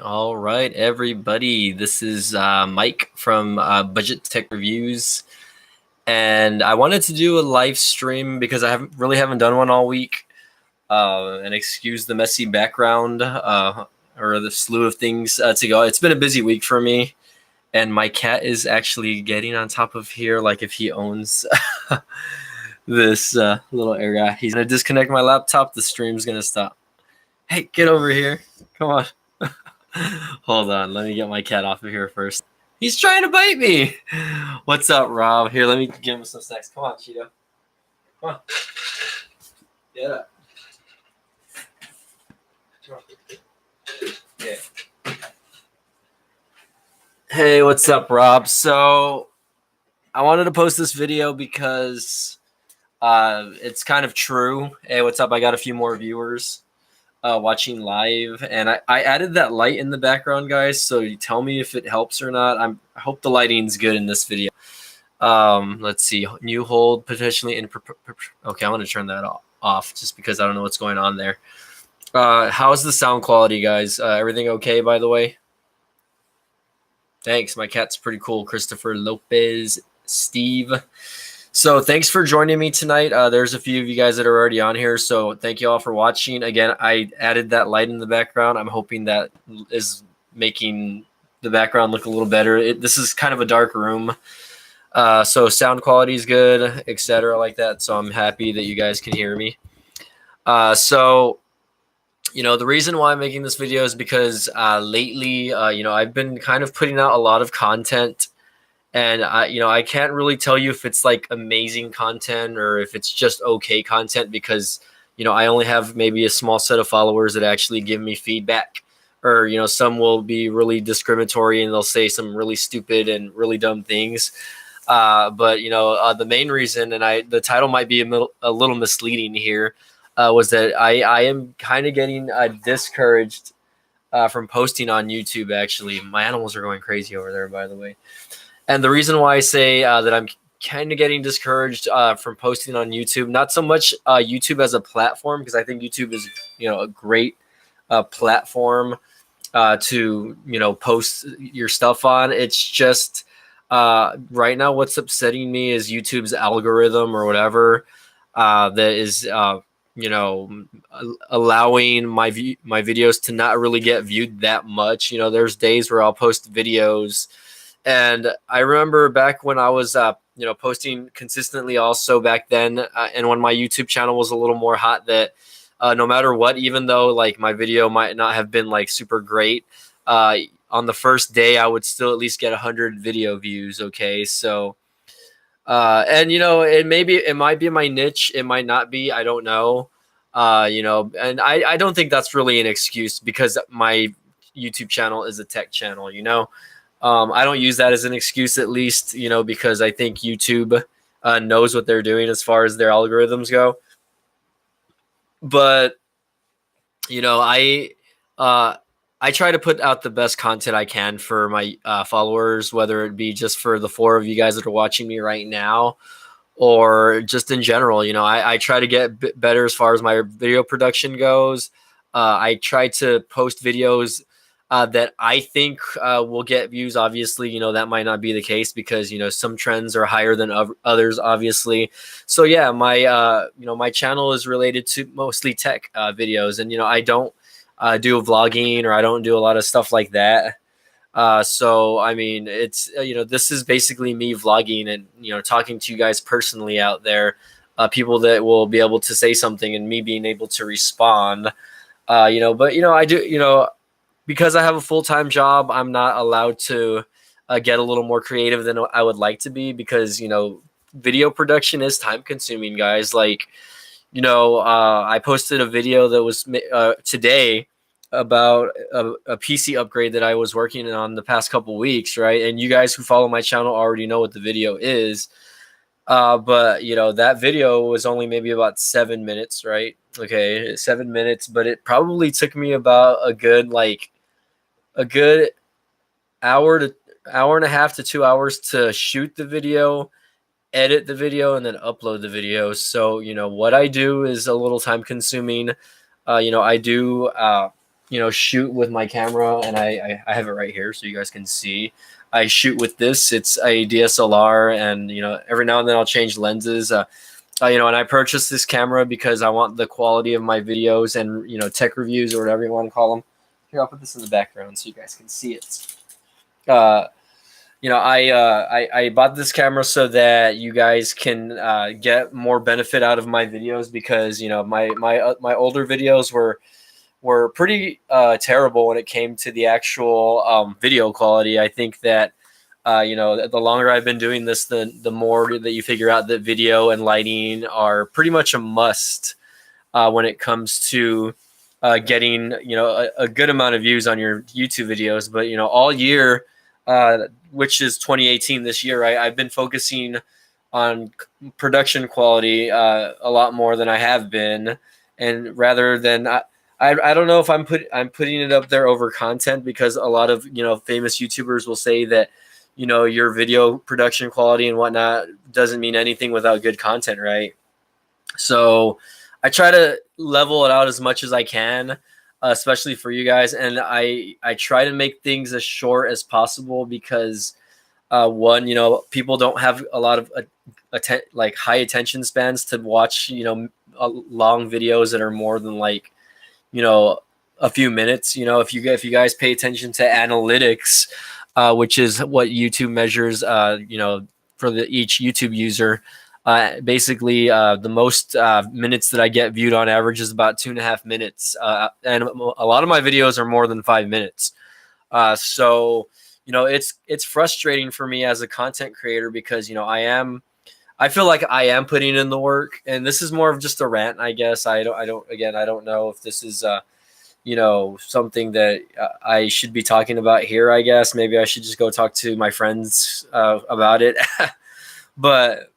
All right, everybody. This is Mike from Budget Tech Reviews, and I wanted to do a live stream because I haven't done one all week. And excuse the messy background or the slew of things to go. It's been a busy week for me, and my cat is actually getting on top of here like if he owns this little area. He's gonna disconnect my laptop. The stream's gonna stop. Hey, get over here! Come on. Hold on, let me get my cat off of here first. He's trying to bite me. What's up, Rob? Here, let me give him some snacks. Come on, Cheeto. Come on. Get up. Yeah. Hey, what's up, Rob? So I wanted to post this video because it's kind of true. Hey, what's up? I got a few more viewers watching live, and I added that light in the background, guys, so you tell me if it helps or not. I hope the lighting's good in this video. Let's see, new hold potentially in okay, I'm gonna turn that off just because I don't know what's going on there. How's the sound quality, guys? Everything okay, by the way? Thanks. My cat's pretty cool. Christopher Lopez, Steve. So thanks for joining me tonight. There's a few of you guys that are already on here, so thank you all for watching. Again, I added that light in the background. I'm hoping that is making the background look a little better. This is kind of a dark room, so sound quality is good, etc. like that. So I'm happy that you guys can hear me. So the reason why I'm making this video is because lately, I've been kind of putting out a lot of content. And I can't really tell you if it's like amazing content or if it's just okay content because, I only have maybe a small set of followers that actually give me feedback, or, some will be really discriminatory and they'll say some really stupid and really dumb things. But the main reason, and the title might be a little misleading here, was that I am kind of getting discouraged from posting on YouTube. Actually, my animals are going crazy over there, by the way. And the reason why I say that I'm kind of getting discouraged from posting on YouTube, not so much YouTube as a platform, because I think YouTube is, a great platform to, post your stuff on. It's just right now what's upsetting me is YouTube's algorithm or whatever that is, allowing my videos to not really get viewed that much. There's days where I'll post videos. And I remember back when I was, posting consistently also back then, and when my YouTube channel was a little more hot, that no matter what, even though like my video might not have been like super great, on the first day I would still at least get 100 video views. Okay, so and it might be my niche, it might not be, I don't know, and I don't think that's really an excuse because my YouTube channel is a tech channel. I don't use that as an excuse, at least, because I think YouTube knows what they're doing as far as their algorithms go. But, I try to put out the best content I can for my followers, whether it be just for the 4 of you guys that are watching me right now or just in general. I try to get better as far as my video production goes. I try to post videos that I think will get views. Obviously, that might not be the case because, some trends are higher than others, obviously. So yeah, my channel is related to mostly tech videos, and, I don't do vlogging, or I don't do a lot of stuff like that. So, I mean, it's, this is basically me vlogging and, talking to you guys personally out there, people that will be able to say something and me being able to respond, but, I do, because I have a full-time job, I'm not allowed to get a little more creative than I would like to be because, video production is time-consuming, guys. Like, I posted a video that was today about a PC upgrade that I was working on the past couple weeks, right? And you guys who follow my channel already know what the video is. But, that video was only maybe about 7 minutes, right? Okay, 7 minutes, but it probably took me about a good hour and a half to 2 hours to shoot the video, edit the video, and then upload the video. So, what I do is a little time consuming. I do shoot with my camera, and I have it right here so you guys can see. I shoot with this. It's a DSLR, and every now and then I'll change lenses. And I purchased this camera because I want the quality of my videos and tech reviews or whatever you want to call them. Here, I'll put this in the background so you guys can see it. I bought this camera so that you guys can get more benefit out of my videos, because my older videos were pretty terrible when it came to the actual video quality. I think that the longer I've been doing this, the more that you figure out that video and lighting are pretty much a must when it comes to getting a good amount of views on your YouTube videos. But all year, which is 2018, this year, right, I've been focusing on production quality a lot more than I have been, and rather than I don't know if I'm putting it up there over content, because a lot of famous YouTubers will say that your video production quality and whatnot doesn't mean anything without good content, right? So I try to level it out as much as I can, especially for you guys. And I try to make things as short as possible, because one, people don't have a lot of like high attention spans to watch, long videos that are more than like, a few minutes. If you guys pay attention to analytics, which is what YouTube measures, for each YouTube user. Basically, the most minutes that I get viewed on average is about 2.5 minutes. And a lot of my videos are more than 5 minutes. So it's frustrating for me as a content creator, because, I feel like I am putting in the work, and this is more of just a rant, I guess. I don't know if this is, something that I should be talking about here. I guess maybe I should just go talk to my friends about it. But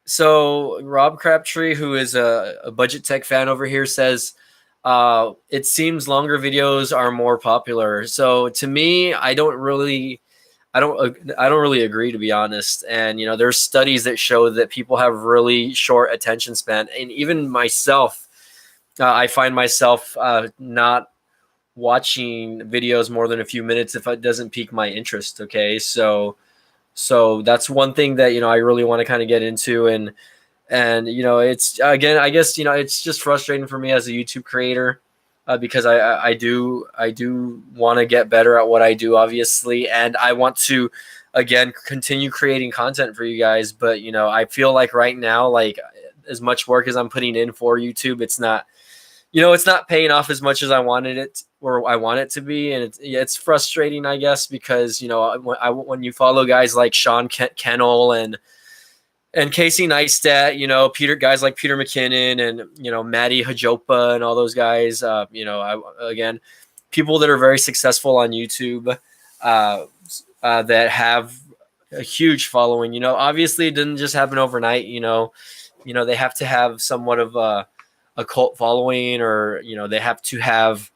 so Rob Crabtree, who is a budget tech fan over here, says it seems longer videos are more popular. So to me, I don't really agree, to be honest. And there's studies that show that people have really short attention span, and even myself, I find myself not watching videos more than a few minutes if it doesn't pique my interest. Okay, so that's one thing that I really want to kind of get into, and it's, again, I guess it's just frustrating for me as a YouTube creator, because I do want to get better at what I do, obviously, and I want to again continue creating content for you guys. But I feel like right now, like, as much work as I'm putting in for YouTube, it's not paying off as much as I wanted it, or I want it to be. And it's frustrating, I guess, because when you follow guys like Sean Kennel and Casey Neistat, guys like Peter McKinnon and Maddie Hajopa and all those guys, again, people that are very successful on YouTube, that have a huge following. Obviously it didn't just happen overnight. They have to have somewhat of a cult following, or they have to have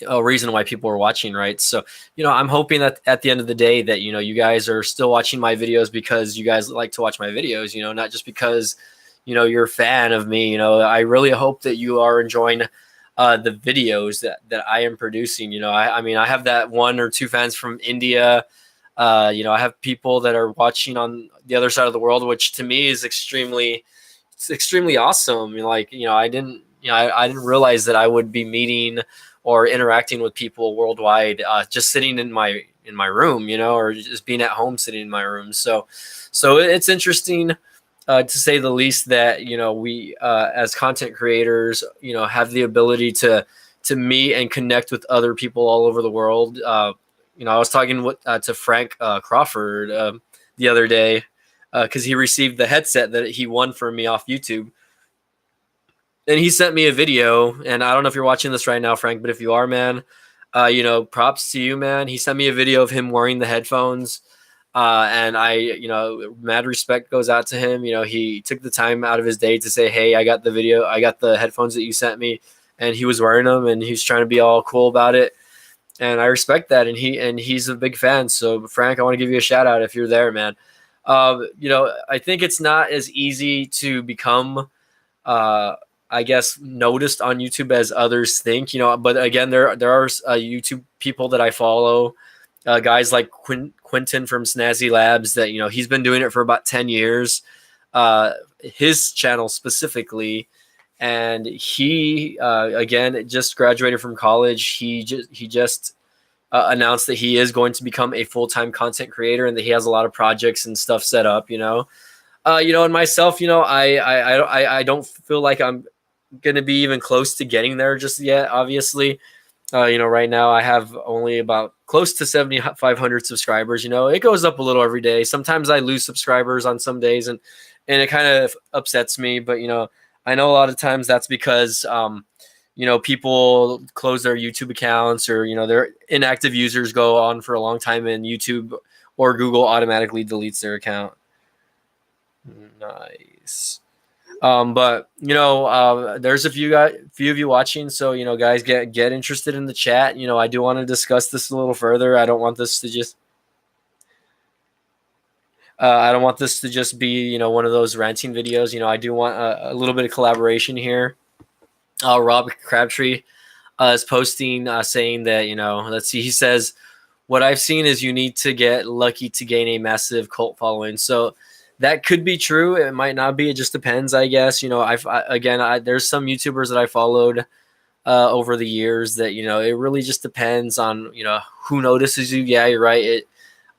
a reason why people are watching, right? So I'm hoping that at the end of the day that you guys are still watching my videos because you guys like to watch my videos, not just because you're a fan of me. I really hope that you are enjoying the videos that I am producing. I mean, I have that 1 or 2 fans from India. I have people that are watching on the other side of the world, which to me is extremely awesome. I didn't realize that I would be meeting or interacting with people worldwide, just sitting in my room, or just being at home sitting in my room. So it's interesting, to say the least, that we as content creators have the ability to meet and connect with other people all over the world. I was talking to Frank Crawford the other day, because he received the headset that he won from me off YouTube. And he sent me a video, and I don't know if you're watching this right now, Frank, but if you are, man, props to you, man. He sent me a video of him wearing the headphones, and mad respect goes out to him. He took the time out of his day to say, hey, I got the headphones that you sent me, and he was wearing them, and he's trying to be all cool about it. And I respect that, and he's a big fan. So, Frank, I want to give you a shout out if you're there, man. I think it's not as easy to become I guess, noticed on YouTube as others think, you know. But again, there are YouTube people that I follow, guys like Quentin from Snazzy Labs, that, you know, he's been doing it for about 10 years, his channel specifically. And he, again, just graduated from college. He just announced that he is going to become a full-time content creator, and that he has a lot of projects and stuff set up, you know. You know, and myself, you know, I don't feel like I'm going to be even close to getting there just yet, obviously. You know, right now I have only about close to 7,500 subscribers. You know, it goes up a little every day. Sometimes I lose subscribers on some days, and it kind of upsets me. But, you know, I know a lot of times that's because, you know, people close their YouTube accounts, or, you know, their inactive users go on for a long time, and YouTube or Google automatically deletes their account. Nice. But, you know, there's a few of you watching, so, you know, guys, get interested in the chat. You know, I do want to discuss this a little further. I don't want this to just be, you know, one of those ranting videos. You know, I do want a little bit of collaboration here. Rob Crabtree is posting, saying that, you know, let's see, he says, what I've seen is you need to get lucky to gain a massive cult following. So that could be true. It might not be. It just depends, I guess. You know, there's some YouTubers that I followed over the years that, you know, it really just depends on, you know, who notices you. Yeah, you're right.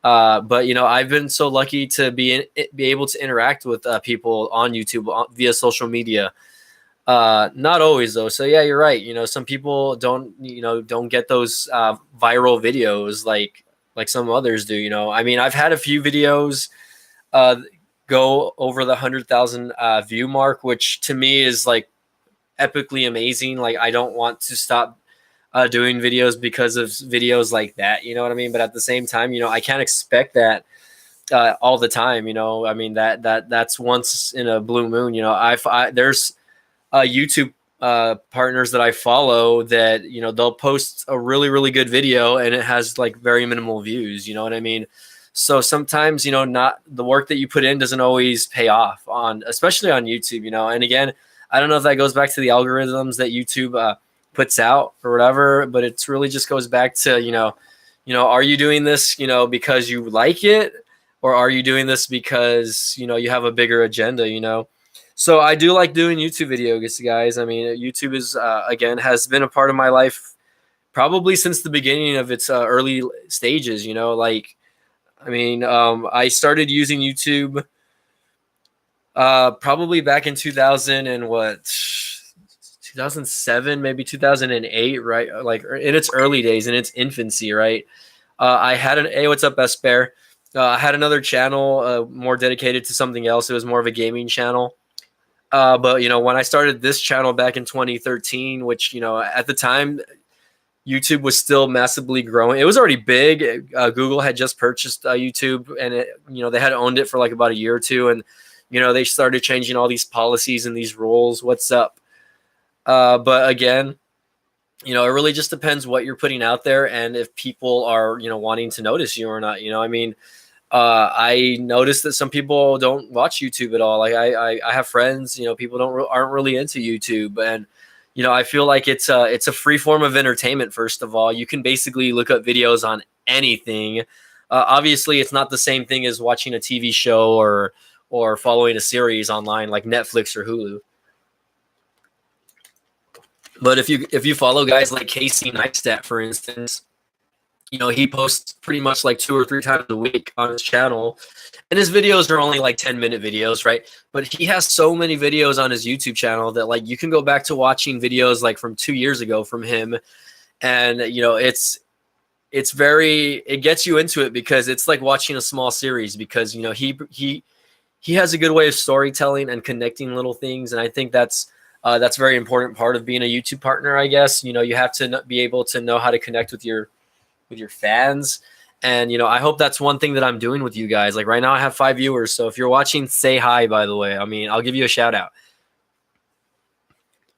But, you know, I've been so lucky to be able to interact with people on YouTube via social media. Not always, though. So yeah, you're right. You know, some people don't get those viral videos like some others do. You know, I mean, I've had a few videos go over the 100,000 view mark, which to me is like epically amazing. Like, I don't want to stop doing videos because of videos like that, you know what I mean? But at the same time, you know, I can't expect that all the time. You know, I mean, that's once in a blue moon. You know, there's YouTube partners that I follow that, you know, they'll post a really, really good video and it has like very minimal views, you know what I mean? So sometimes, you know, not the work that you put in doesn't always pay off especially on YouTube, you know. And again, I don't know if that goes back to the algorithms that YouTube puts out or whatever, but it's really just goes back to, you know, are you doing this, you know, because you like it, or are you doing this because, you know, you have a bigger agenda, you know? So I do like doing YouTube videos, guys. I mean, YouTube is, again, has been a part of my life probably since the beginning of its early stages, you know, like, I mean, I started using YouTube probably back in 2007, maybe 2008, right? Like in its early days, in its infancy, right? I had hey, what's up, Best Bear? I had another channel more dedicated to something else. It was more of a gaming channel. But, you know, when I started this channel back in 2013, which, you know, at the time, YouTube was still massively growing. It was already big. Google had just purchased YouTube, and you know, they had owned it for like about a year or two, and, you know, they started changing all these policies and these rules. What's up? But again, you know, it really just depends what you're putting out there and if people are, you know, wanting to notice you or not. You know, I mean, I noticed that some people don't watch YouTube at all. Like I have friends, you know, people aren't really into YouTube, and, you know, I feel like it's a free form of entertainment. First of all, you can basically look up videos on anything. Obviously, it's not the same thing as watching a TV show or following a series online like Netflix or Hulu. But if you follow guys like Casey Neistat, for instance, you know, he posts pretty much like 2 or 3 times a week on his channel, and his videos are only like 10-minute videos, right? But he has so many videos on his YouTube channel that, like, you can go back to watching videos like from 2 years ago from him, and, you know, it gets you into it because it's like watching a small series, because, you know, he has a good way of storytelling and connecting little things, and I think that's a very important part of being a YouTube partner, I guess. You know, you have to be able to know how to connect with your fans. And, you know, I hope that's one thing that I'm doing with you guys. Like right now I have 5 viewers. So if you're watching, say hi, by the way. I mean, I'll give you a shout out.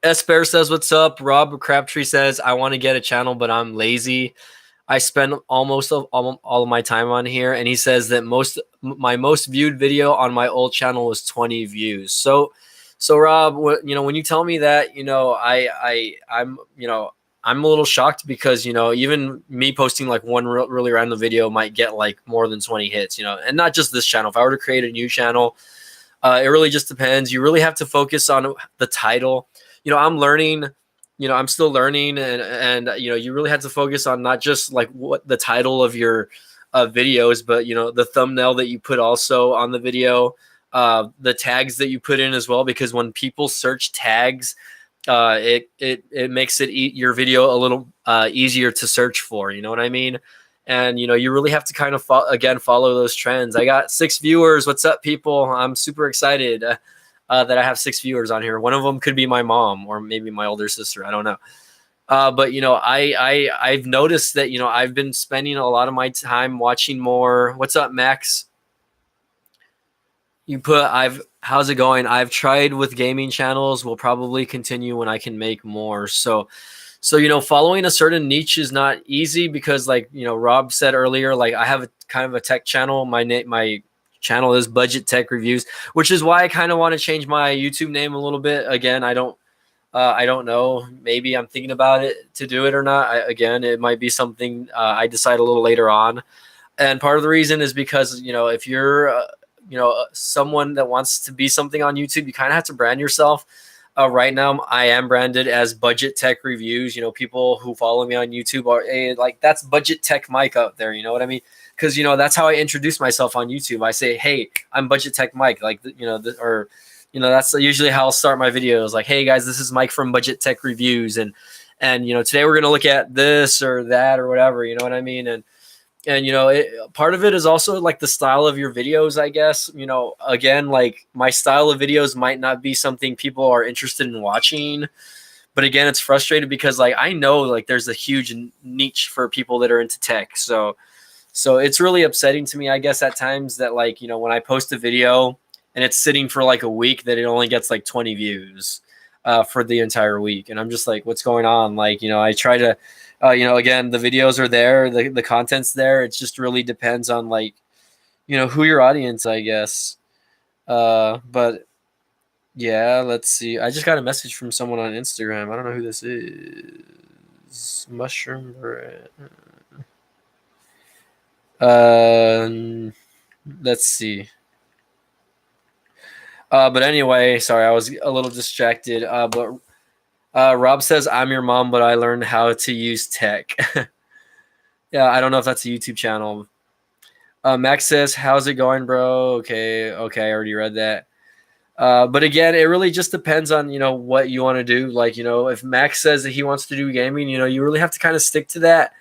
Esper says, what's up? Rob Crabtree says, I want to get a channel, but I'm lazy. I spend almost all of my time on here. And he says that my most viewed video on my old channel was 20 views. So So Rob, when you tell me that, I'm a little shocked because, even me posting like one really random video might get like more than 20 hits, and not just this channel. If I were to create a new channel, it really just depends. You really have to focus on the title. I'm learning, I'm still learning, and you really have to focus on not just like what the title of your videos, but the thumbnail that you put also on the video, the tags that you put in as well, because when people search tags, it makes your video a little easier to search for. You know what I mean? And you really have to kind of follow those trends. I got 6 viewers. What's up, people? I'm super excited that I have 6 viewers on here. One of them could be my mom or maybe my older sister. I don't know. But I've noticed that I've been spending a lot of my time watching more. What's up, Max? How's it going? I've tried with gaming channels. Will probably continue when I can make more. So following a certain niche is not easy because, like, Rob said earlier, like, I have a kind of a tech channel. My channel is Budget Tech Reviews, which is why I kind of want to change my YouTube name a little bit. Again, I don't know. Maybe I'm thinking about it to do it or not. Again, it might be something I decide a little later on. And part of the reason is because, if you're someone that wants to be something on YouTube, you kind of have to brand yourself. Right now, I am branded as Budget Tech Reviews. People who follow me on YouTube are like, that's Budget Tech Mike out there. You know what I mean? Because that's how I introduce myself on YouTube. I say, hey, I'm Budget Tech Mike. Like, that's usually how I'll start my videos. Like, hey guys, this is Mike from Budget Tech Reviews, and today we're gonna look at this or that or whatever. You know what I mean? And part of it is also like the style of your videos, I guess. Again, like, my style of videos might not be something people are interested in watching, but again, it's frustrating because, like, I know, like, there's a huge niche for people that are into tech. So it's really upsetting to me, I guess, at times that, like, when I post a video and it's sitting for like a week, that it only gets like 20 views for the entire week, and I'm just like, what's going on? Like, I try to. Again, the videos are there, the content's there. It just really depends on, like, who your audience, I guess. But yeah, let's see. I just got a message from someone on Instagram. I don't know who this is. Mushroom bread. Let's see. But anyway, sorry, I was a little distracted. But Rob says, I'm your mom, but I learned how to use tech. Yeah, I don't know if that's a YouTube channel. Max says, how's it going, bro? Okay, I already read that. But again, it really just depends on, what you want to do. Like, if Max says that he wants to do gaming, you really have to kind of stick to that.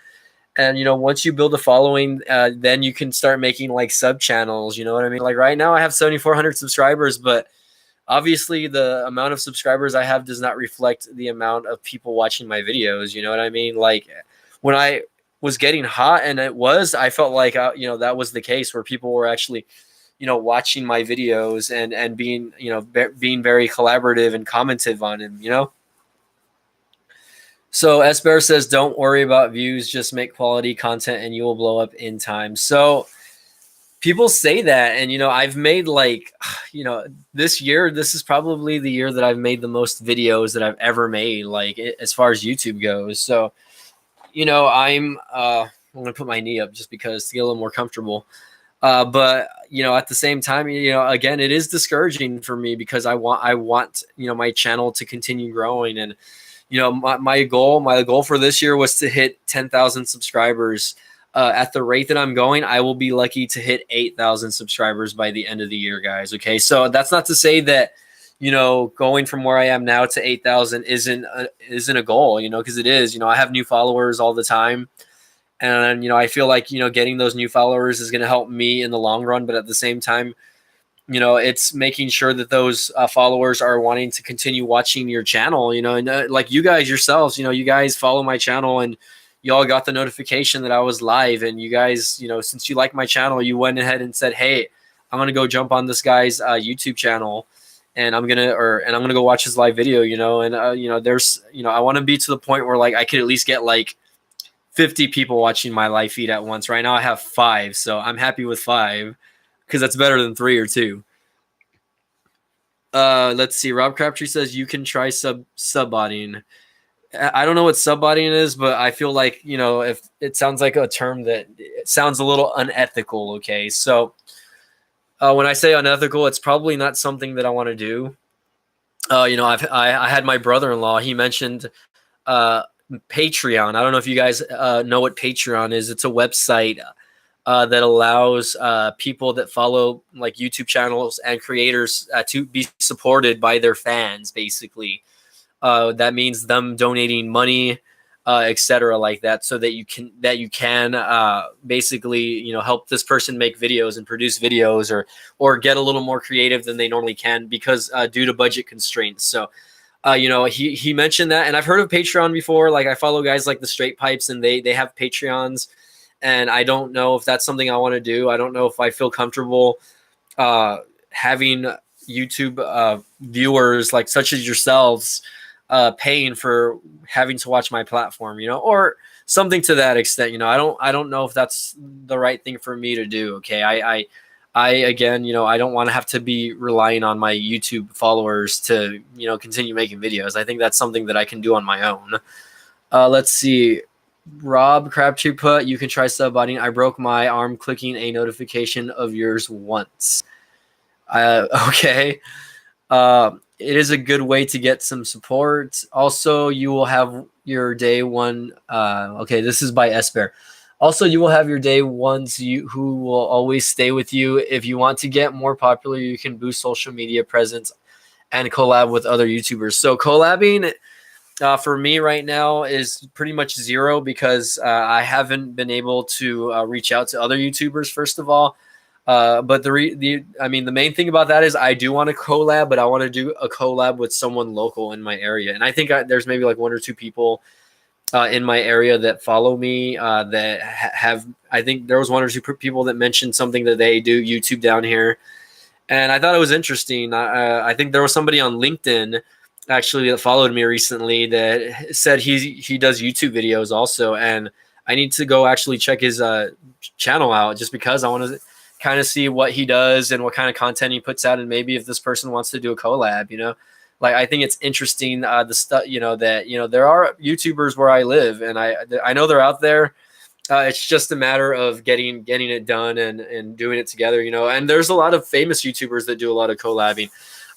And, once you build a following, then you can start making like sub channels. You know what I mean? Like, right now I have 7,400 subscribers, but obviously the amount of subscribers I have does not reflect the amount of people watching my videos. You know what I mean? Like, when I was getting hot, and I felt like, that was the case where people were actually, watching my videos and being, being very collaborative and commentive on them. So S Bear says, don't worry about views, just make quality content and you will blow up in time. So people say that, and I've made like, this year, this is probably the year that I've made the most videos that I've ever made, like, as far as YouTube goes. So I'm gonna put my knee up just because to get a little more comfortable. But at the same time, again, it is discouraging for me because I want my channel to continue growing. And my goal for this year was to hit 10,000 subscribers. At the rate that I'm going, I will be lucky to hit 8,000 subscribers by the end of the year, guys. Okay, so that's not to say that going from where I am now to 8,000 isn't a goal, because it is. I have new followers all the time, and I feel like getting those new followers is going to help me in the long run. But at the same time, it's making sure that those followers are wanting to continue watching your channel. And like you guys yourselves, you guys follow my channel and y'all got the notification that I was live, and you guys, since you like my channel, you went ahead and said, hey, I'm going to go jump on this guy's YouTube channel, and I'm going to go watch his live video, and there's, I want to be to the point where, like, I could at least get like 50 people watching my live feed at once. Right now I have 5, so I'm happy with 5 because that's better than 3 or 2. Let's see. Rob Crabtree says you can try subbotting. I don't know what subbotting is, but I feel like, if it sounds like a term that it sounds a little unethical. Okay, so when I say unethical, it's probably not something that I want to do. I had my brother-in-law. He mentioned Patreon. I don't know if you guys know what Patreon is. It's a website that allows people that follow like YouTube channels and creators to be supported by their fans, basically. That means them donating money, etc., like that, so that you can basically help this person make videos and produce videos, or get a little more creative than they normally can, because due to budget constraints. So he mentioned that, and I've heard of Patreon before. Like, I follow guys like the Straight Pipes, and they have Patreons, and I don't know if that's something I want to do. I don't know if I feel comfortable having YouTube viewers like such as yourselves paying for having to watch my platform, or something to that extent. I don't know if that's the right thing for me to do. Okay. I again, I don't want to have to be relying on my YouTube followers to, continue making videos. I think that's something that I can do on my own. Let's see. Rob Crabtree put, you can try subbotting. I broke my arm clicking a notification of yours once. Okay. It is a good way to get some support. Also, you will have your day one. Okay, this is by Esper. Also, you will have your day ones who will always stay with you. If you want to get more popular, you can boost social media presence and collab with other YouTubers. So collabing for me right now is pretty much zero, because I haven't been able to reach out to other YouTubers, first of all. But the main thing about that is I do want to collab, but I want to do a collab with someone local in my area. And I think there's maybe like one or two people in my area that follow me that have, I think there was one or two people that mentioned something that they do YouTube down here. And I thought it was interesting. I think there was somebody on LinkedIn actually that followed me recently that said he does YouTube videos also. And I need to go actually check his channel out, just because I want to kind of see what he does and what kind of content he puts out, and maybe if this person wants to do a collab. Like, I think it's interesting the stuff, that there are YouTubers where I live, and I know they're out there. It's just a matter of getting it done and doing it together, and there's a lot of famous YouTubers that do a lot of collabing.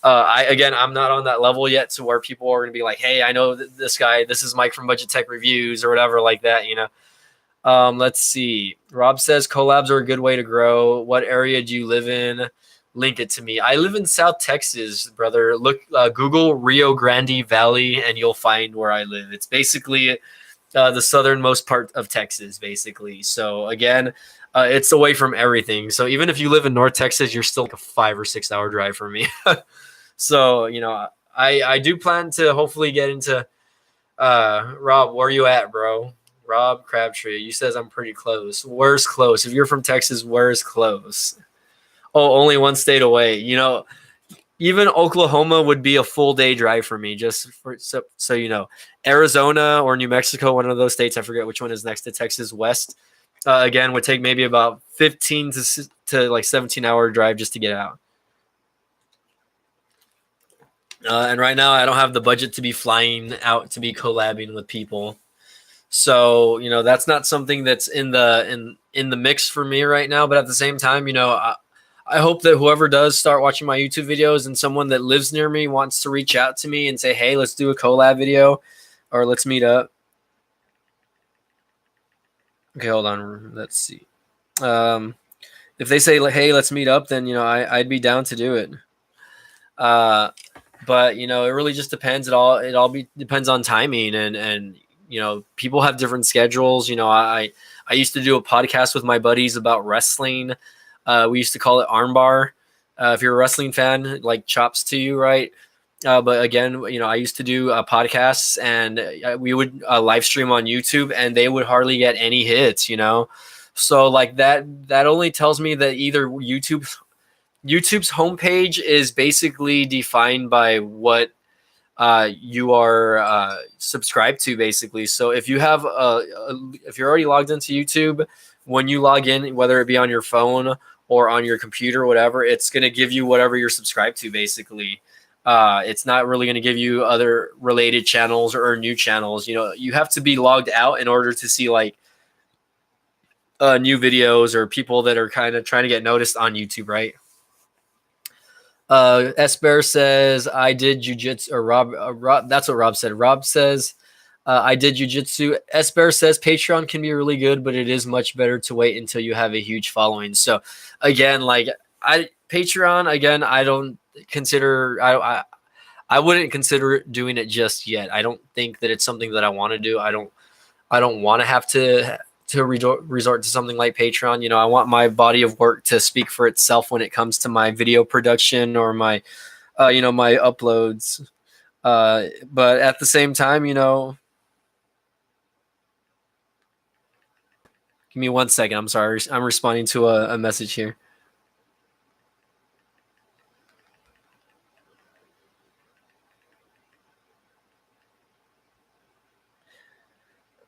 I'm not on that level yet to where people are going to be like, hey, I know this guy, this is Mike from Budget Tech Reviews or whatever like that. Let's see. Rob says collabs are a good way to grow. What area do you live in? Link it to me. I live in South Texas, brother. Look, Google Rio Grande Valley, and you'll find where I live. It's basically the southernmost part of Texas, basically. So again, it's away from everything. So even if you live in North Texas, you're still like a 5 or 6 hour drive for me. So I do plan to hopefully get into. Rob, where you at, bro? Rob Crabtree, you says I'm pretty close. Where's close? If you're from Texas, where's close? Oh, only one state away. Even Oklahoma would be a full day drive for me, just so you know. Arizona or New Mexico, one of those states, I forget which one is next to Texas West, again, would take maybe about 15 to like 17-hour drive just to get out. And right now, I don't have the budget to be flying out to be collabing with people. So, that's not something that's in the mix for me right now. But at the same time, I hope that whoever does start watching my YouTube videos and someone that lives near me wants to reach out to me and say, hey, let's do a collab video, or let's meet up. Okay, hold on. Let's see. If they say, hey, let's meet up, then, I'd be down to do it. But, it really just depends. It depends on timing, and people have different schedules. I used to do a podcast with my buddies about wrestling. We used to call it Armbar. If you're a wrestling fan, like, chops to you, right? But again, I used to do podcasts, and we would live stream on YouTube, and they would hardly get any hits, So like that only tells me that either YouTube's homepage is basically defined by what you are subscribed to, basically. So if you have if you're already logged into YouTube, when you log in, whether it be on your phone or on your computer or whatever, it's going to give you whatever you're subscribed to, basically. It's not really going to give you other related channels or new channels. You know, you have to be logged out in order to see like new videos or people that are kind of trying to get noticed on YouTube, right? S Bear says I did jujitsu, or Rob. That's what Rob said. Rob says I did jujitsu. S Bear says Patreon can be really good, but it is much better to wait until you have a huge following. So again, like Patreon again, I don't consider I wouldn't consider doing it just yet. I don't think that it's something that I want to do. I don't want to have to resort to something like Patreon. You know, I want my body of work to speak for itself when it comes to my video production or my, you know, my uploads. But at the same time, you know, give me 1 second. I'm sorry. I'm responding to a message here.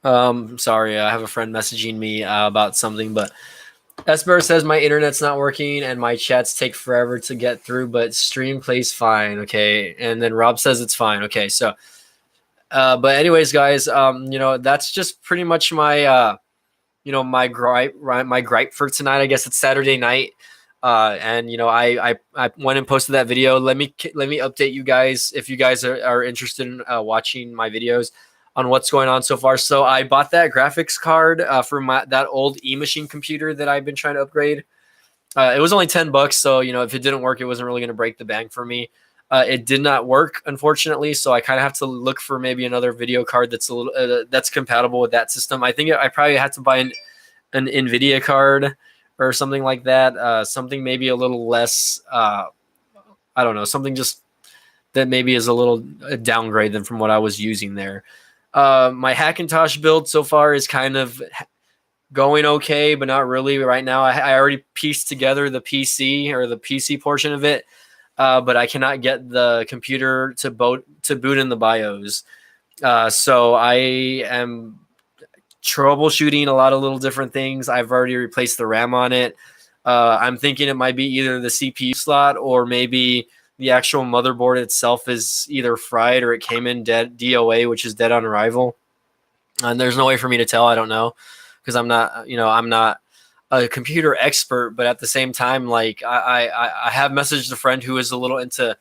Sorry, I have a friend messaging me about something, but Esper says my internet's not working and my chats take forever to get through, but stream plays fine. Okay. And then Rob says it's fine. Okay. So, but anyways, guys, you know, that's just pretty much my, you know, my gripe for tonight. I guess it's Saturday night. And you know, I went and posted that video. Let me update you guys if you guys are interested in watching my videos on what's going on so far. So I bought that graphics card for that old E-Machine computer that I've been trying to upgrade. It was only $10, so you know, if it didn't work, it wasn't really going to break the bank for me. It did not work, unfortunately, so I kind of have to look for maybe another video card that's a little that's compatible with that system. I think I probably had to buy an NVIDIA card or something like that. Something maybe a little less. I don't know, something just that maybe is a little downgrade than from what I was using there. My Hackintosh build so far is kind of going okay, but not really right now. I already pieced together the PC or the PC portion of it, but I cannot get the computer to boot in the BIOS. So I am troubleshooting a lot of little different things. I've already replaced the RAM on it. I'm thinking it might be either the CPU slot or maybe the actual motherboard itself is either fried or it came in dead, DOA, which is dead on arrival. And there's no way for me to tell. I don't know because I'm not, you know, I'm not a computer expert, but at the same time, like I have messaged a friend who is a little into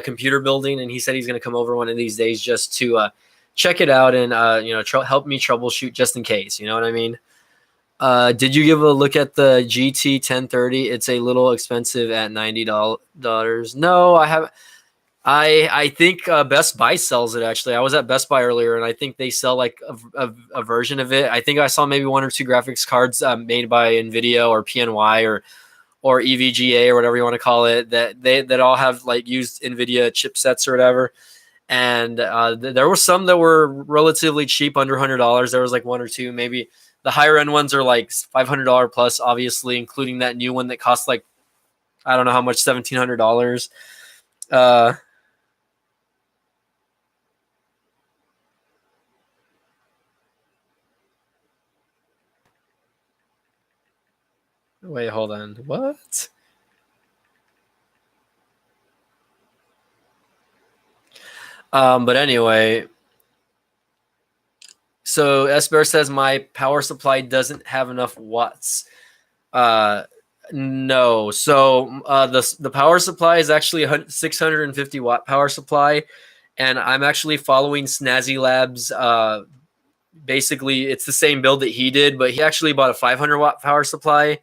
computer building, and he said he's going to come over one of these days just to check it out and you know, help me troubleshoot just in case. You know what I mean? Did you give a look at the GT 1030? It's a little expensive at $90. No, I haven't. I think Best Buy sells it, actually. I was at Best Buy earlier, and I think they sell like a version of it. I think I saw maybe one or two graphics cards made by NVIDIA or PNY or EVGA or whatever you want to call it that all have like used NVIDIA chipsets or whatever. And there were some that were relatively cheap, under $100. There was like one or two, maybe. The higher end ones are like $500 plus, obviously, including that new one that costs like, I don't know how much, $1,700. Wait, hold on. What? But anyway, so Esper says my power supply doesn't have enough watts. No. So the power supply is actually a 650 watt power supply, and I'm actually following Snazzy Labs. Basically, it's the same build that he did, but he actually bought a 500 watt power supply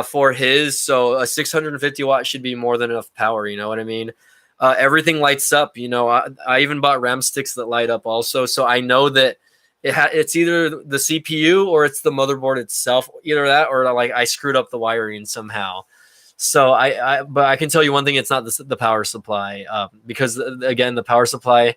for his. So a 650 watt should be more than enough power. You know what I mean? Everything lights up. You know, I even bought RAM sticks that light up also. So I know that it's either the CPU or it's the motherboard itself, either that or like I screwed up the wiring somehow. So but I can tell you one thing: it's not the power supply, because again, the power supply.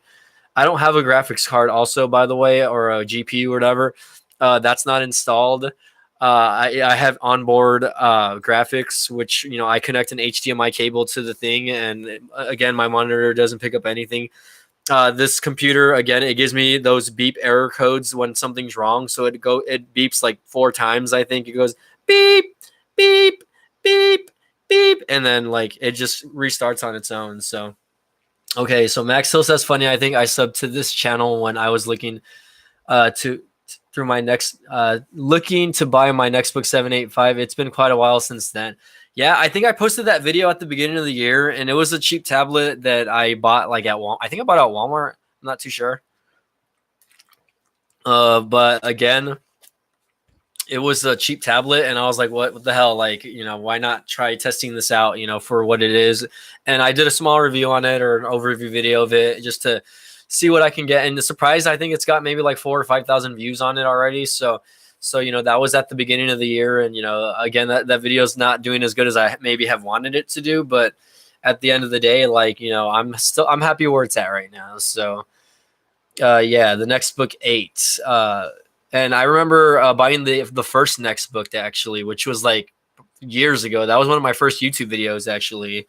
I don't have a graphics card, also, by the way, or a GPU or whatever. That's not installed. I have onboard graphics, which, you know, I connect an HDMI cable to the thing, and again, my monitor doesn't pick up anything. This computer, again, it gives me those beep error codes when something's wrong. So it beeps like 4 times. I think it goes beep, beep, beep, beep, and then like it just restarts on its own. So Okay, so Max Hill says funny. I think I subbed to this channel when I was looking to through my next looking to buy my Nextbook 785. It's been quite a while since then. Yeah, I think I posted that video at the beginning of the year, and it was a cheap tablet that I bought like at Walmart. I think I bought it at Walmart. I'm not too sure. But again, it was a cheap tablet, and I was like, what the hell? Like, why not try testing this out, for what it is? And I did a small review on it, or an overview video of it, just to see what I can get. And the surprise, I think it's got maybe like 4,000 or 5,000 views on it already. So that was at the beginning of the year. And, again, that video is not doing as good as I maybe have wanted it to do. But at the end of the day, like, I'm happy where it's at right now. So, yeah, the Nextbook 8. And I remember buying the first Nextbook actually, which was like years ago. That was one of my first YouTube videos actually.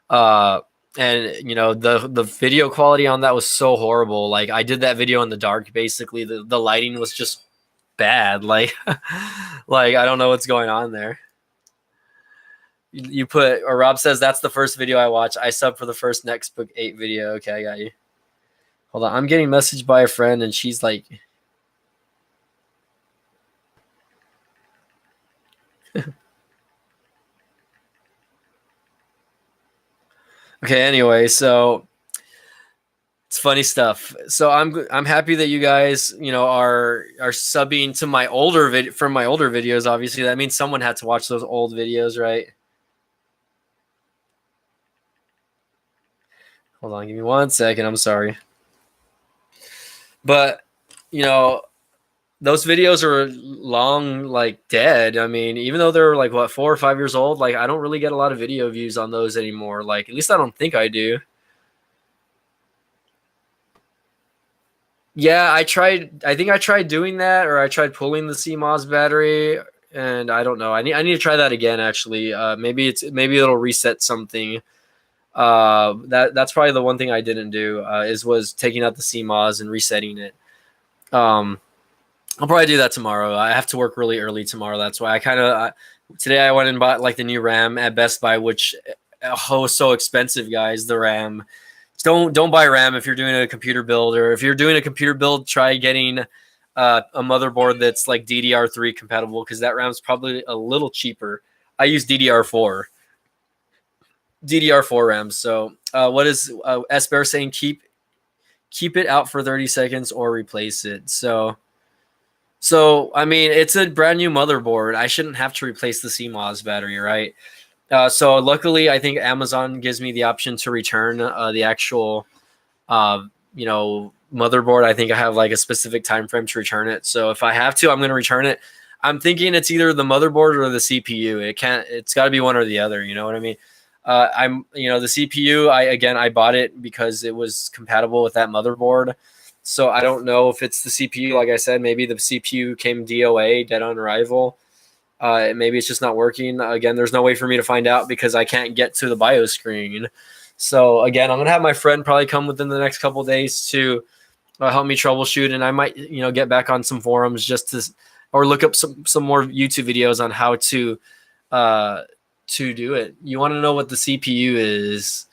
And the video quality on that was so horrible. Like I did that video in the dark. Basically, the lighting was just bad. Like, like I don't know what's going on there. You put, or Rob says that's the first video I watched. I subbed for the first Nextbook 8 video. Okay, I got you. Hold on, I'm getting messaged by a friend, and she's like. Okay, anyway, so it's funny stuff. So I'm happy that you guys, are subbing to my older from my older videos. Obviously, that means someone had to watch those old videos, right? Hold on, give me 1 second. I'm sorry. But, those videos are long, like dead. I mean, even though they're like 4 or 5 years old, like I don't really get a lot of video views on those anymore. Like at least I don't think I do. Yeah, I think I tried doing that, or I tried pulling the CMOS battery, and I don't know. I need to try that again. Actually, maybe it'll reset something. That's probably the one thing I didn't do was taking out the CMOS and resetting it. I'll probably do that tomorrow. I have to work really early tomorrow. That's why today I went and bought like the new RAM at Best Buy, which so expensive, guys. The RAM. Don't buy RAM if you're doing a computer build, or if you're doing a computer build, try getting a motherboard that's like DDR3 compatible, because that RAM's probably a little cheaper. I use DDR4 RAM. So what is S Bear saying? Keep it out for 30 seconds or replace it. So, I mean, it's a brand new motherboard. I shouldn't have to replace the CMOS battery, right? So luckily, I think Amazon gives me the option to return the actual, motherboard. I think I have like a specific time frame to return it. So if I have to, I'm going to return it. I'm thinking it's either the motherboard or the CPU. It's got to be one or the other. You know what I mean? The CPU, I bought it because it was compatible with that motherboard. So I don't know if it's the CPU. Like I said, maybe the CPU came DOA, dead on arrival. Maybe it's just not working. Again, there's no way for me to find out because I can't get to the BIOS screen. So again, I'm gonna have my friend probably come within the next couple of days to help me troubleshoot, and I might get back on some forums or look up some more YouTube videos on how to do it. You want to know what the CPU is?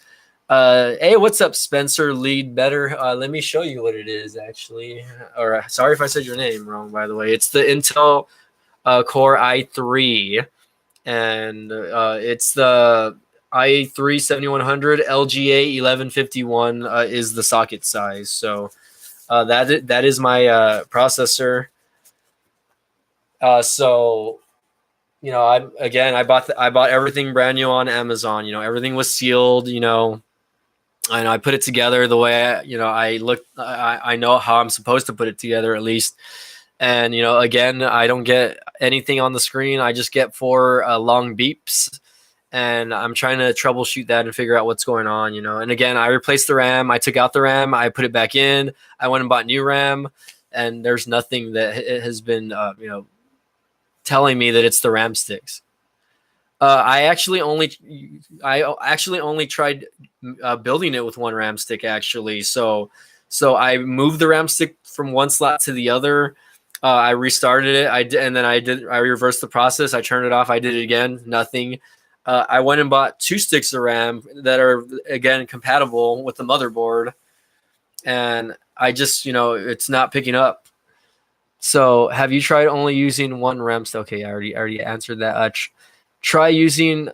Hey, what's up, Spencer Lead Better? Let me show you what it is, actually. Or sorry if I said your name wrong, by the way. It's the Intel Core i3, and it's the i3 7100 LGA 1151 is the socket size. So that is my processor. So I bought everything brand new on Amazon. Everything was sealed. And I put it together the way I know how I'm supposed to put it together, at least. And again, I don't get anything on the screen. I just get 4 long beeps, and I'm trying to troubleshoot that and figure out what's going on. And again, I replaced the RAM. I took out the RAM. I put it back in. I went and bought new RAM, and there's nothing that has been telling me that it's the RAM sticks. I actually only tried building it with one RAM stick, actually. So I moved the RAM stick from one slot to the other. I restarted it. I reversed the process. I turned it off. I did it again. Nothing. I went and bought 2 sticks of RAM that are, again, compatible with the motherboard, and I just, it's not picking up. So have you tried only using one RAM stick? Okay, I already answered that. Try using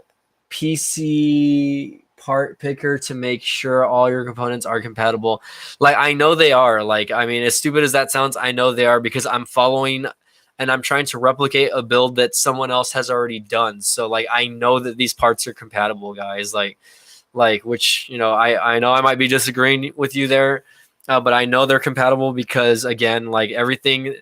PC part picker to make sure all your components are compatible. Like, I know they are. Like, I mean, as stupid as that sounds, I know they are because I'm following and I'm trying to replicate a build that someone else has already done. So like, I know that these parts are compatible, guys. Like which, I know I might be disagreeing with you there, but I know they're compatible because, again, like everything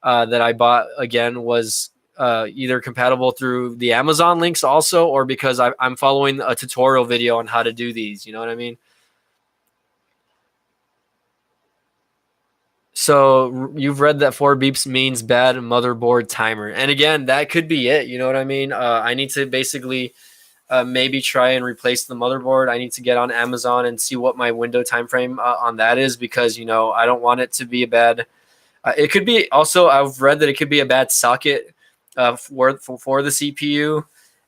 that I bought, again, was either compatible through the Amazon links also, or because I'm following a tutorial video on how to do these. You know what I mean? So you've read that 4 beeps means bad motherboard timer. And again, that could be it. You know what I mean? I need to basically maybe try and replace the motherboard. I need to get on Amazon and see what my window time frame on that is, because, I don't want it to be a bad. It could be also, I've read that it could be a bad socket for the CPU.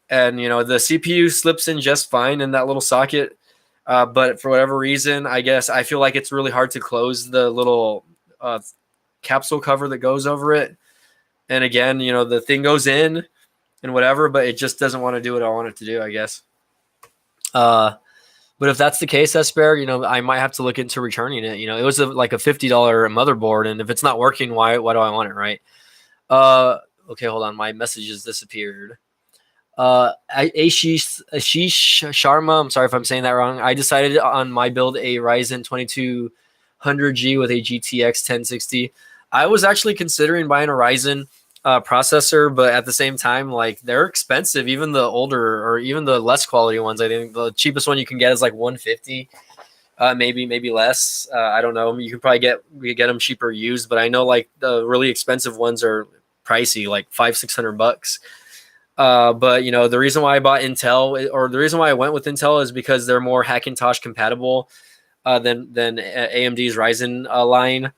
And, the CPU slips in just fine in that little socket. But for whatever reason, I guess I feel like it's really hard to close the little capsule cover that goes over it. And again, the thing goes in and whatever, but it just doesn't want to do what I want it to do, I guess. But if that's the case, Esper, I might have to look into returning it. It was like a $50 motherboard, and if it's not working, why do I want it, right? Okay, hold on. My messages disappeared. Ashish Sharma, I'm sorry if I'm saying that wrong. I decided on my build a Ryzen 2200G with a GTX 1060. I was actually considering buying a Ryzen processor, but at the same time, like, they're expensive. Even the older or even the less quality ones, I think the cheapest one you can get is like 150, maybe less. I don't know. You can probably get them cheaper used, but I know like the really expensive ones are pricey, like $500-600. But the reason why I bought Intel, or the reason why I went with Intel, is because they're more Hackintosh compatible than AMD's Ryzen line.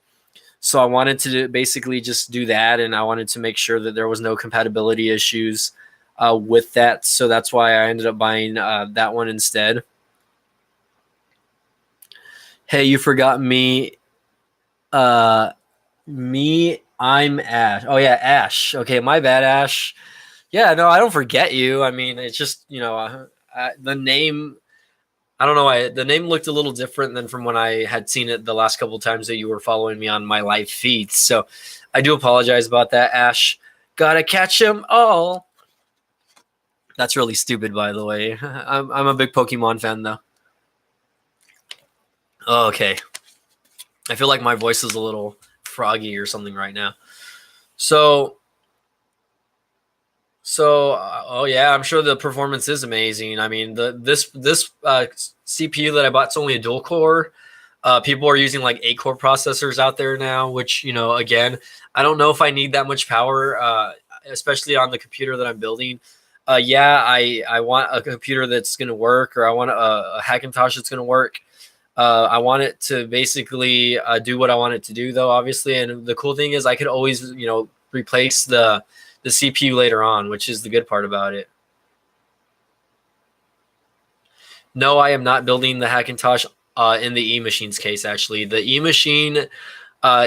So I wanted to basically just do that, and I wanted to make sure that there was no compatibility issues with that. So that's why I ended up buying that one instead. Hey, you forgot me. I'm Ash. Oh yeah, Ash. Okay, my bad, Ash. Yeah, no, I don't forget you. I mean, it's just, the name. I don't know why the name looked a little different than from when I had seen it the last couple of times that you were following me on my live feeds. So I do apologize about that, Ash. Gotta catch them all. That's really stupid, by the way. I'm a big Pokemon fan, though. Okay. I feel like my voice is a little froggy or something right now. So oh yeah, I'm sure the performance is amazing. I mean, this CPU that I bought is only a dual core. People are using like 8-core processors out there now, which, again, I don't know if I need that much power, especially on the computer that I'm building. Yeah, I want a computer that's going to work, or I want a Hackintosh that's going to work. I want it to basically do what I want it to do, though, obviously. And the cool thing is I could always, replace the CPU later on, which is the good part about it. No, I am not building the Hackintosh in the eMachine's case. Actually, the eMachine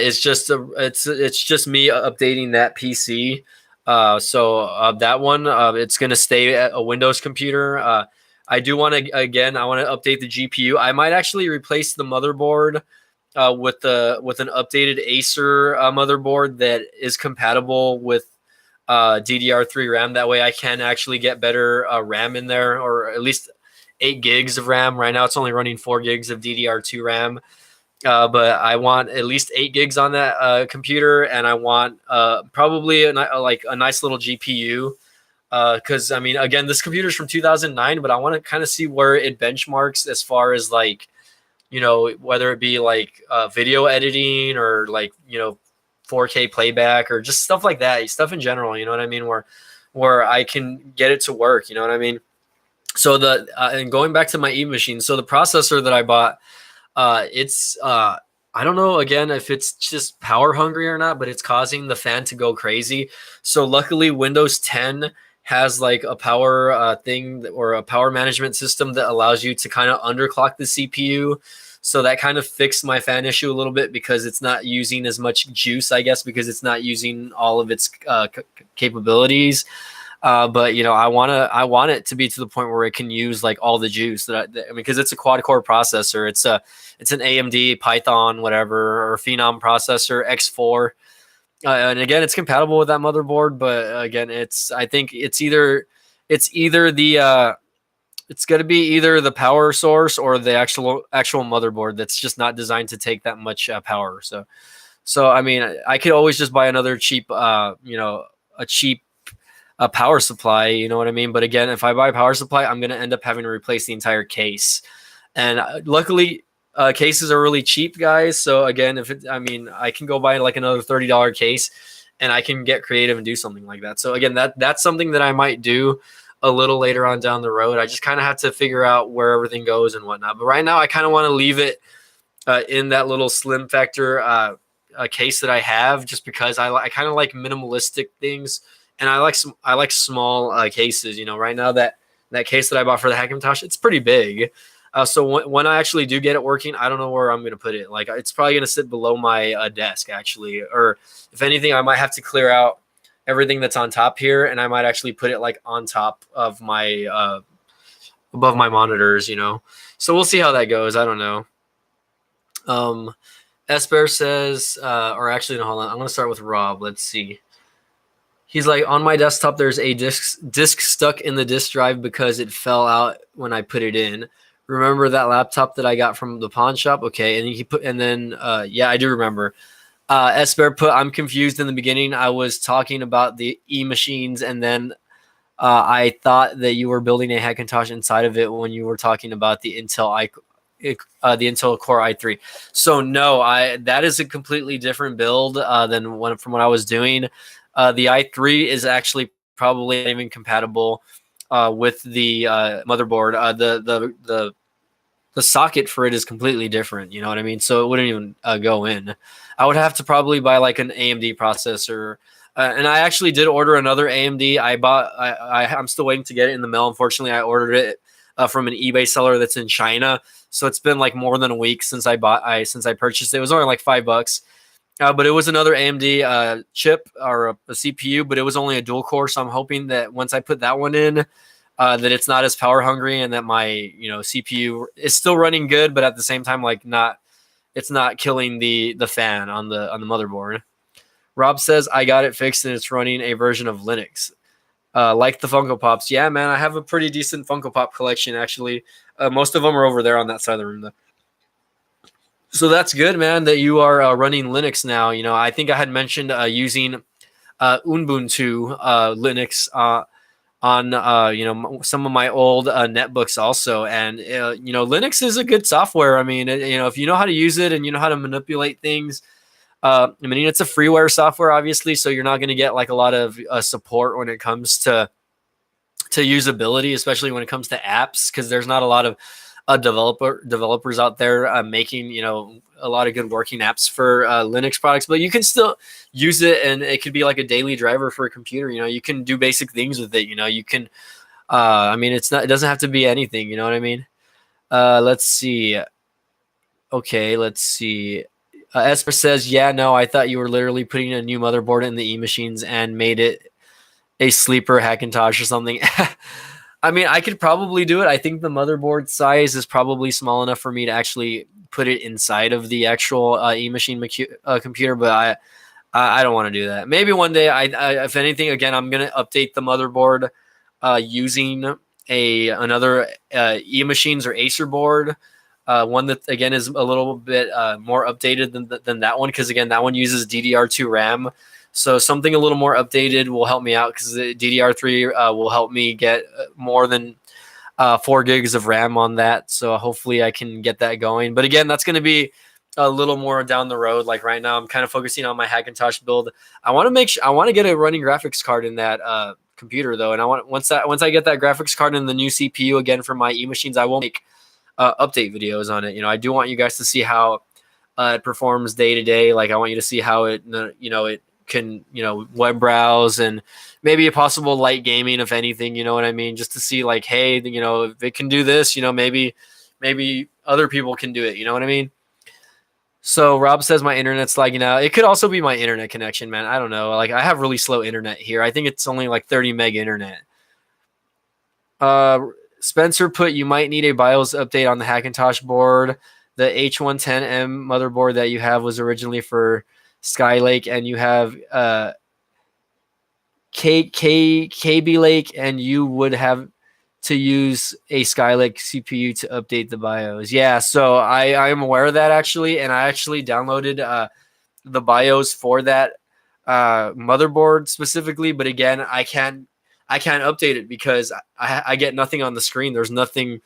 is just it's just me updating that PC. So that one, it's going to stay at a Windows computer. I do want to, again, I want to update the GPU. I might actually replace the motherboard with an updated Acer motherboard that is compatible with DDR3 RAM. That way I can actually get better RAM in there, or at least 8 gigs of RAM. Right now it's only running 4 gigs of DDR2 RAM. But I want at least 8 gigs on that computer, and I want probably a nice little GPU. Because I mean, again, this computer is from 2009, but I want to kind of see where it benchmarks as far as like, whether it be like video editing or like 4K playback or just stuff like that, stuff in general. You know what I mean? Where I can get it to work. You know what I mean? So and going back to my eMachine, so the processor that I bought, it's I don't know, again, if it's just power hungry or not, but it's causing the fan to go crazy. So luckily Windows 10 has like a power thing or a power management system that allows you to kind of underclock the CPU. So that kind of fixed my fan issue a little bit because it's not using as much juice, I guess, because it's not using all of its capabilities. But you know, I want it to be to the point where it can use like all the juice I mean, because it's a quad core processor. It's an AMD Python whatever or Phenom processor X4. And again, it's compatible with that motherboard, but again, I think it's either the it's going to be either the power source or the actual motherboard that's just not designed to take that much power. So I mean, I could always just buy another cheap, you know, a cheap power supply. You know what I mean? But again, if I buy a power supply, I'm going to end up having to replace the entire case. And luckily, cases are really cheap, guys. So again, I mean, I can go buy like another $30 case, and I can get creative and do something like that. So again, that's something that I might do a little later on down the road. I just kind of have to figure out where everything goes and whatnot. But right now, I kind of want to leave it in that little slim factor case that I have, just because I kind of like minimalistic things, and I like small cases. You know, right now that case that I bought for the Hackintosh, it's pretty big. So when I actually do get it working, I don't know where I'm going to put it. Like, it's probably going to sit below my desk, actually. Or if anything, I might have to clear out everything that's on top here, and I might actually put it like on top of my above my monitors, you know. So we'll see how that goes. I don't know. Esper says, or actually, no, hold on. I'm going to start with Rob. Let's see. He's like, on my desktop, there's a disk stuck in the disk drive because it fell out when I put it in. Remember that laptop that I got from the pawn shop? Okay. Yeah, I do remember. Esper put, I'm confused in the beginning. I was talking about the e-machines, and then I thought that you were building a Hackintosh inside of it when you were talking about the Intel Core i3. So no, that is a completely different build from what I was doing. The i3 is actually probably not even compatible with the motherboard. The socket for it is completely different. You know what I mean? So it wouldn't even go in. I would have to probably buy like an AMD processor. And I actually did order another AMD. I'm still waiting to get it in the mail. Unfortunately, I ordered it from an eBay seller that's in China. So it's been like more than a week since I purchased it. It was only like $5. But it was another AMD chip or a CPU, but it was only a dual core. So I'm hoping that once I put that one in, that it's not as power hungry, and that my CPU is still running good, but at the same time, like it's not killing the fan on the motherboard. Rob says, I got it fixed and it's running a version of Linux. Like the Funko Pops. Yeah, man, I have a pretty decent Funko Pop collection, actually. Most of them are over there on that side of the room, though. So that's good, man, that you are running Linux now. You know, I think I had mentioned using Ubuntu Linux on some of my old netbooks also. And, Linux is a good software. I mean, if you know how to use it and you know how to manipulate things, I mean, it's a freeware software, obviously, so you're not going to get like a lot of support when it comes to usability, especially when it comes to apps, because there's not a lot of developers out there making a lot of good working apps for Linux products. But you can still use it, and it could be like a daily driver for a computer. You can do basic things with it. You can I mean, it doesn't have to be anything, you know what I mean? Let's see. Okay, let's see. Esper says, yeah, no, I thought you were literally putting a new motherboard in the e-machines and made it a sleeper Hackintosh or something. I mean, I could probably do it. I think the motherboard size is probably small enough for me to actually put it inside of the actual e-machine computer, but I don't want to do that. Maybe one day, if anything, again, I'm going to update the motherboard using another e-machines or Acer board. One that, again, is a little bit more updated than that one, because, again, that one uses DDR2 RAM. So something a little more updated will help me out, because the DDR3 will help me get more than 4 gigs of RAM on that. So hopefully I can get that going. But again, that's going to be a little more down the road. Like right now, I'm kind of focusing on my Hackintosh build. I want to get a running graphics card in that computer though. And once I get that graphics card and the new CPU again for my e-machines, I will make update videos on it. I do want you guys to see how it performs day to day. Like I want you to see how it can, web browse, and maybe a possible light gaming, if anything, you know what I mean? Just to see like, hey, if it can do this, maybe other people can do it. You know what I mean? So Rob says my internet's lagging out. It could also be my internet connection, man. I don't know. Like I have really slow internet here. I think it's only like 30 meg internet. Spencer put, you might need a BIOS update on the Hackintosh board. The H110M motherboard that you have was originally for Skylake, and you have KB Lake, and you would have to use a Skylake CPU to update the BIOS. Yeah, so I am aware of that actually, and I actually downloaded the BIOS for that motherboard specifically. But again, I can't update it because I get nothing on the screen. There's nothing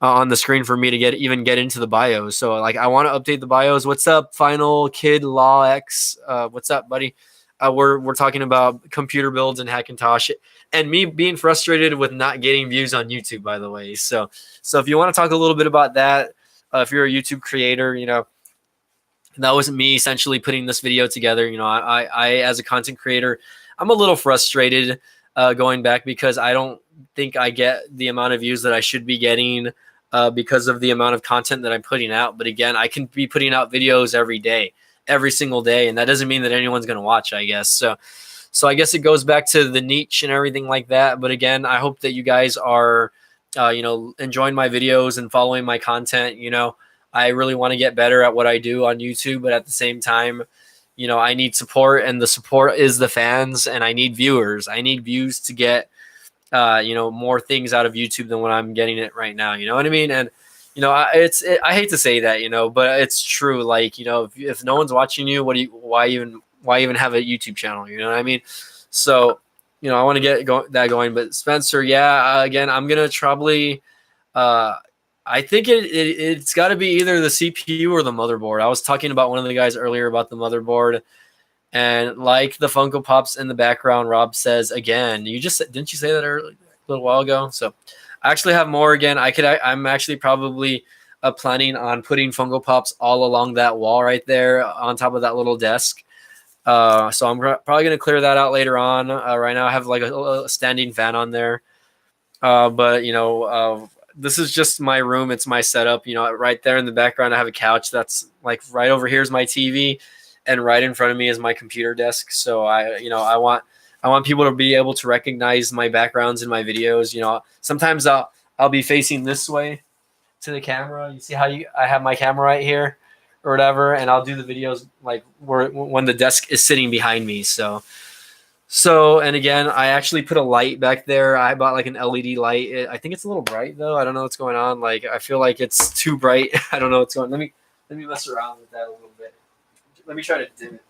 on the screen for me to even get into the BIOS. So like I want to update the BIOS. What's up, Final Kid Law X? What's up, buddy? We're talking about computer builds and Hackintosh, and me being frustrated with not getting views on YouTube, by the way. So if you want to talk a little bit about that, if you're a YouTube creator, that was me essentially putting this video together. I as a content creator, I'm a little frustrated going back because I don't think I get the amount of views that I should be getting because of the amount of content that I'm putting out. But again, I can be putting out videos every single day, and that doesn't mean that anyone's going to watch, I guess. So I guess it goes back to the niche and everything like that. But again, I hope that you guys are, enjoying my videos and following my content. I really want to get better at what I do on YouTube, but at the same time, I need support, and the support is the fans, and I need viewers. I need views to get, more things out of YouTube than what I'm getting it right now. You know what I mean? And, I hate to say that, but it's true. Like, if no one's watching you, why even have a YouTube channel? You know what I mean? So, I want to get that going. But Spencer, yeah, again, I'm going to probably, I think it's got to be either the CPU or the motherboard. I was talking about one of the guys earlier about the motherboard, and like the Funko Pops in the background, Rob says, again, didn't you say that a little while ago? So I actually have more again. I'm actually probably planning on putting Funko Pops all along that wall right there on top of that little desk. So I'm probably going to clear that out later on. Right now I have like a standing fan on there. But this is just my room. It's my setup. Right there in the background, I have a couch that's like right over here is my TV, and right in front of me is my computer desk. So I want people to be able to recognize my backgrounds in my videos. Sometimes I'll be facing this way to the camera. You see how I have my camera right here or whatever, and I'll do the videos like when the desk is sitting behind me. So, and again, I actually put a light back there. I bought like an LED light. I think it's a little bright though. I don't know what's going on. Like I feel like it's too bright. I don't know what's going on. Let me mess around with that a little bit. Let me try to dim it.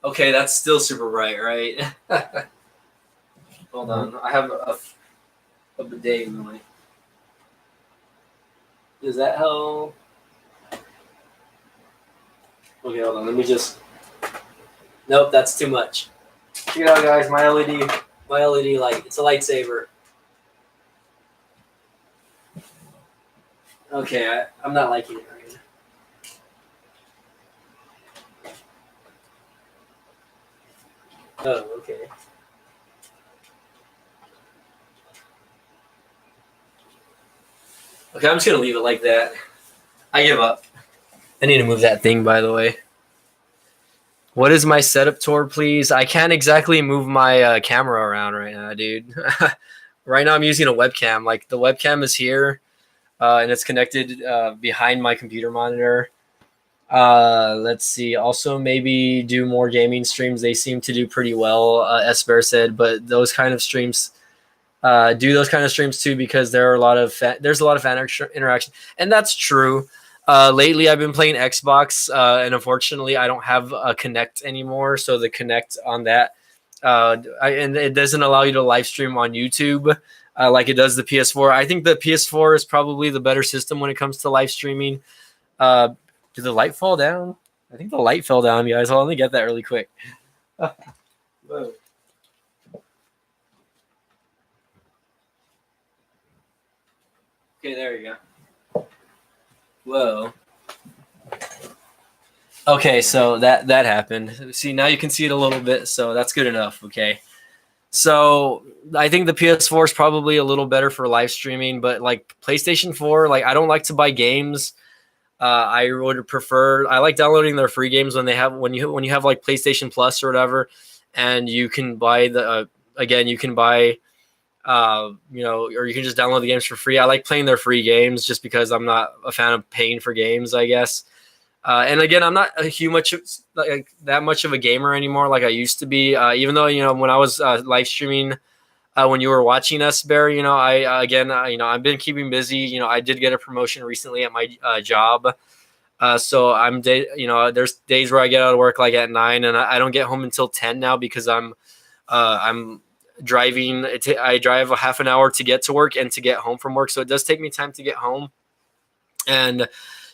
Okay, that's still super bright, right? Hold on. I have a bidet in the way. Does that help? Okay, hold on. Let me just. Nope, that's too much. Check it out, guys. My LED light. It's a lightsaber. Okay, I'm not liking it right now. Oh, okay. Okay, I'm just gonna leave it like that. I give up. I need to move that thing, by the way. What is my setup tour, please? I can't exactly move my camera around right now, dude. Right now I'm using a webcam. Like the webcam is here, and it's connected behind my computer monitor. Let's see. Also, maybe do more gaming streams. They seem to do pretty well, Esper said, but those kind of streams, do those kind of streams too, because there's a lot of fan interaction, and that's true. Lately, I've been playing Xbox, and unfortunately, I don't have a Connect anymore. So the Connect on that, and it doesn't allow you to live stream on YouTube like it does the PS4. I think the PS4 is probably the better system when it comes to live streaming. Did the light fall down? I think the light fell down, guys. Let me get that really quick. Whoa. Okay, there you go. Whoa. Okay, so that happened. See, now you can see it a little bit, so that's good enough. Okay. So I think the PS4 is probably a little better for live streaming, but like PlayStation 4, like I don't like to buy games. I would prefer. I like downloading their free games when they have when you have like PlayStation Plus or whatever, and you can buy the again you can buy or you can just download the games for free. I like playing their free games just because I'm not a fan of paying for games, I guess. And again, I'm not a huge like that much of a gamer anymore, like I used to be. Even though when I was live streaming, when you were watching us, Bear, I again, I've been keeping busy. I did get a promotion recently at my job, so there's days where I get out of work like at 9, and I don't get home until 10 now because I'm driving. I drive a half an hour to get to work and to get home from work, so it does take me time to get home. And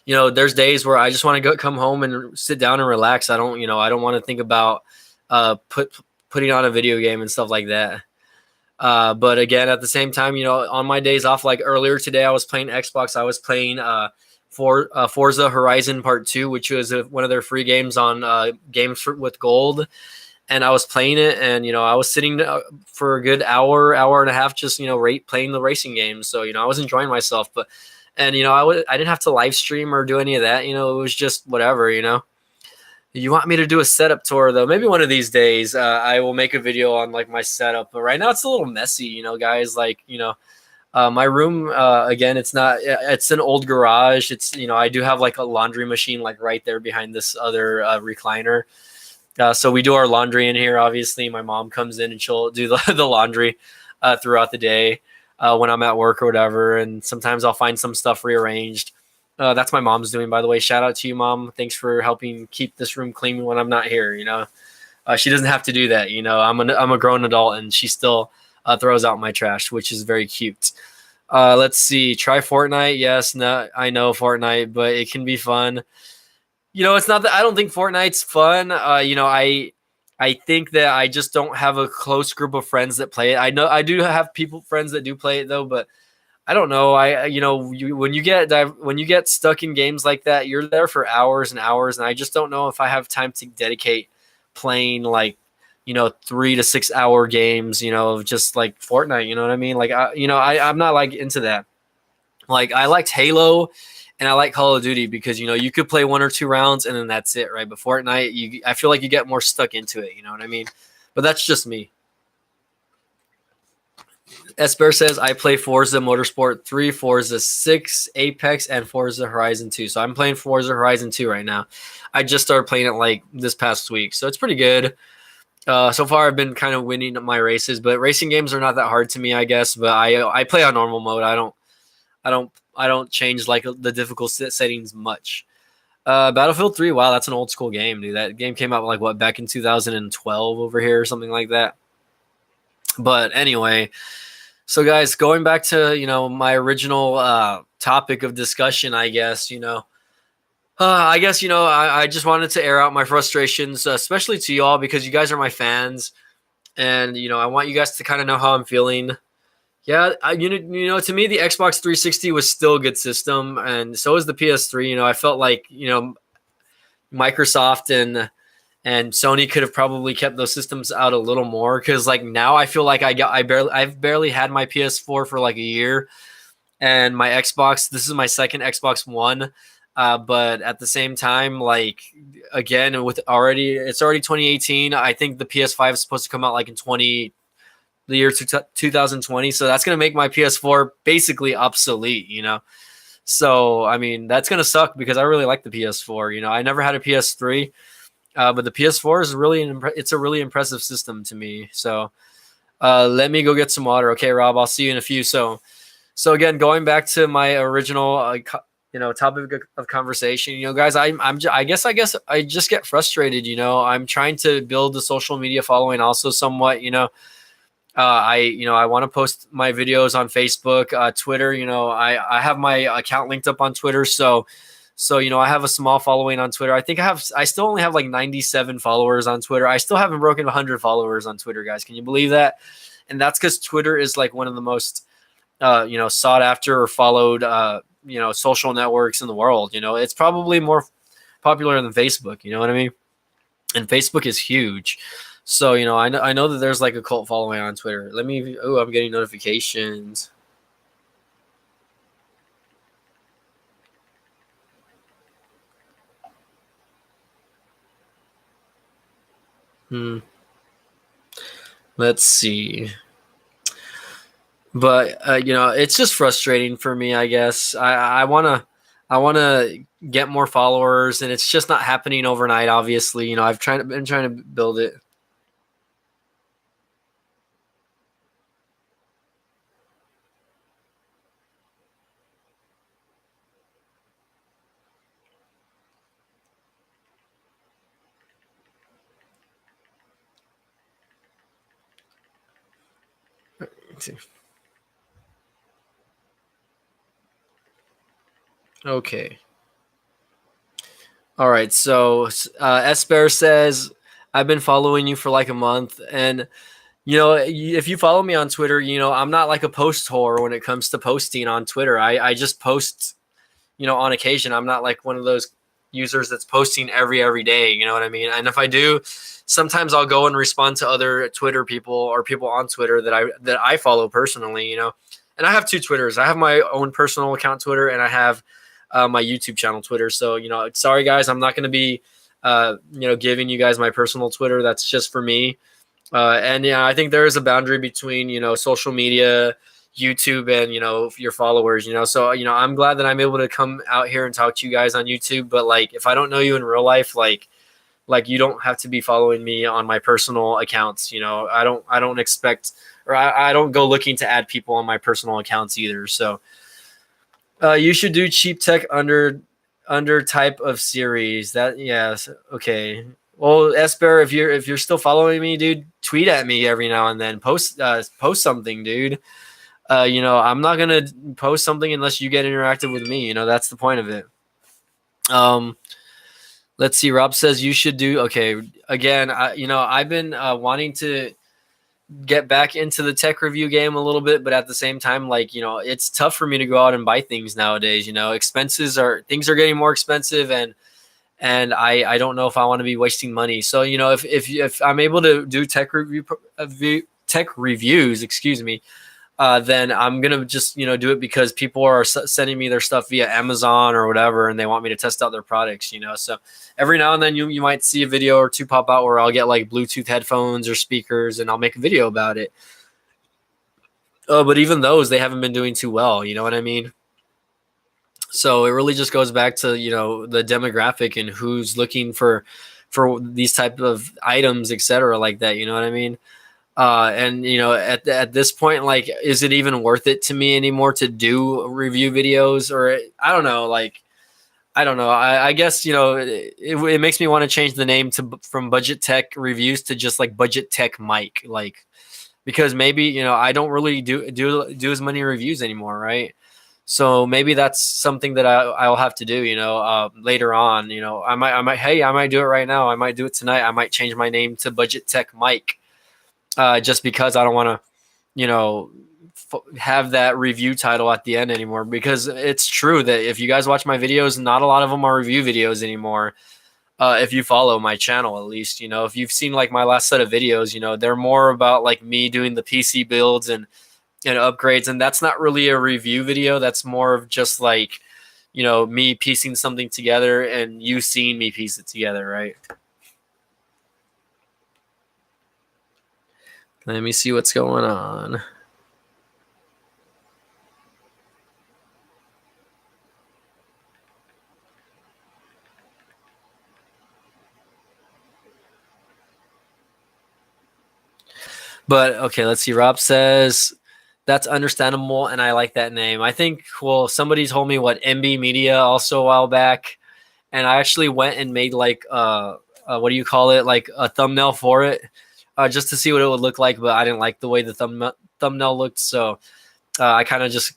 there's days where I just want to come home and sit down and relax. I don't want to think about putting on a video game and stuff like that. But again, at the same time, on my days off, like earlier today, I was playing Xbox. I was playing Forza Horizon Part 2, which was one of their free games on Games with Gold. And I was playing it, and I was sitting for a good hour and a half, just playing the racing games. So I was enjoying myself, I didn't have to live stream or do any of that. It was just whatever. You want me to do a setup tour though? Maybe one of these days I will make a video on like my setup. But right now it's a little messy, guys. Like my room again, it's an old garage. It's I do have like a laundry machine like right there behind this other recliner. So we do our laundry in here. Obviously, my mom comes in and she'll do the laundry throughout the day when I'm at work or whatever. And sometimes I'll find some stuff rearranged. That's my mom's doing, by the way. Shout out to you, Mom. Thanks for helping keep this room clean when I'm not here. She doesn't have to do that. I'm a grown adult, and she still throws out my trash, which is very cute. Let's see. Try Fortnite. Yes, no, I know Fortnite, but it can be fun. It's not that I don't think Fortnite's fun. I think that I just don't have a close group of friends that play it. I know I do have friends that do play it though, but I don't know. When you get stuck in games like that, you're there for hours and hours, and I just don't know if I have time to dedicate playing 3 to 6 hour games. Of just like Fortnite. You know what I mean? Like I'm not like into that. Like I liked Halo. And I like Call of Duty because, you could play 1 or 2 rounds and then that's it, right? But Fortnite, I feel like you get more stuck into it. You know what I mean? But that's just me. Esper says, I play Forza Motorsport 3, Forza 6, Apex, and Forza Horizon 2. So I'm playing Forza Horizon 2 right now. I just started playing it like this past week. So it's pretty good. So far, I've been kind of winning my races. But racing games are not that hard to me, I guess. But I play on normal mode. I don't change like the difficult settings much. Battlefield 3, wow, that's an old school game, dude. That game came out like back in 2012 over here or something like that. But anyway, so guys, going back to my original topic of discussion, I guess I just wanted to air out my frustrations, especially to y'all because you guys are my fans, and I want you guys to kind of know how I'm feeling. Yeah, to me, the Xbox 360 was still a good system, and so is the PS3. I felt like Microsoft and Sony could have probably kept those systems out a little more because like now I feel like I've barely had my PS4 for like a year, and my Xbox. This is my second Xbox One, but at the same time, like again, it's already 2018. I think the PS5 is supposed to come out like in the year 2020. So that's going to make my PS4 basically obsolete, So, I mean, that's going to suck because I really like the PS4. I never had a PS3, but the PS4 is it's a really impressive system to me. So let me go get some water. Okay, Rob, I'll see you in a few. So again, going back to my original, topic of conversation, guys, I guess I just get frustrated. I'm trying to build a social media following also somewhat, I want to post my videos on Facebook, Twitter. I have my account linked up on Twitter. So I have a small following on Twitter. I still only have like 97 followers on Twitter. I still haven't broken 100 followers on Twitter, guys. Can you believe that? And that's because Twitter is like one of the most, sought after or followed, social networks in the world. It's probably more popular than Facebook. You know what I mean? And Facebook is huge. So, I know that there's like a cult following on Twitter. I'm getting notifications. Let's see. But it's just frustrating for me, I guess. I want to get more followers, and it's just not happening overnight, obviously. Been trying to build it. Okay. All right. So Esper says, I've been following you for like a month. And, if you follow me on Twitter, I'm not like a post whore when it comes to posting on Twitter. I just post, on occasion. I'm not like one of those users that's posting every day. You know what I mean? And if I do, sometimes I'll go and respond to other Twitter people or people on Twitter that I follow personally, And I have two Twitters. I have my own personal account Twitter, and I have my YouTube channel Twitter. So, sorry guys, I'm not going to be, giving you guys my personal Twitter. That's just for me. And I think there is a boundary between, social media, YouTube, and, your followers, so, I'm glad that I'm able to come out here and talk to you guys on YouTube. But like, if I don't know you in real life, like you don't have to be following me on my personal accounts. I don't expect, or I don't go looking to add people on my personal accounts either. So, you should do cheap tech under type of series. Yes. Okay. Well, Esper, if you're still following me, dude, tweet at me every now and then. Post something, dude. I'm not gonna post something unless you get interactive with me. That's the point of it. Let's see. Rob says you should do. Okay. Again, I've been wanting to get back into the tech review game a little bit, but at the same time, like, it's tough for me to go out and buy things nowadays. Things are getting more expensive, and I don't know if I want to be wasting money. So, if I'm able to do tech reviews, excuse me, then I'm going to just, do it because people are sending me their stuff via Amazon or whatever, and they want me to test out their products, So every now and then you might see a video or two pop out where I'll get like Bluetooth headphones or speakers, and I'll make a video about it. But even those, they haven't been doing too well. You know what I mean? So it really just goes back to, the demographic and who's looking for these type of items, etc., like that. You know what I mean? And at this point, like, is it even worth it to me anymore to do review videos? Or I don't know, like, I don't know. I guess, it makes me want to change the name from Budget Tech Reviews to just like Budget Tech Mike, like, because maybe, I don't really do as many reviews anymore, right? So maybe that's something that I'll have to do, later on. I might do it right now. I might do it tonight. I might change my name to Budget Tech Mike. Just because I don't want to, have that review title at the end anymore. Because it's true that if you guys watch my videos, not a lot of them are review videos anymore. If you follow my channel, at least, if you've seen like my last set of videos, they're more about like me doing the PC builds and upgrades. And that's not really a review video. That's more of just like, me piecing something together and you seeing me piece it together, right? Let me see what's going on. But okay, let's see. Rob says that's understandable, and I like that name. I think, well, somebody told me what MB Media also a while back, and I actually went and made like what do you call it, like a thumbnail for it, just to see what it would look like. But I didn't like the way the thumbnail looked, so I kind of just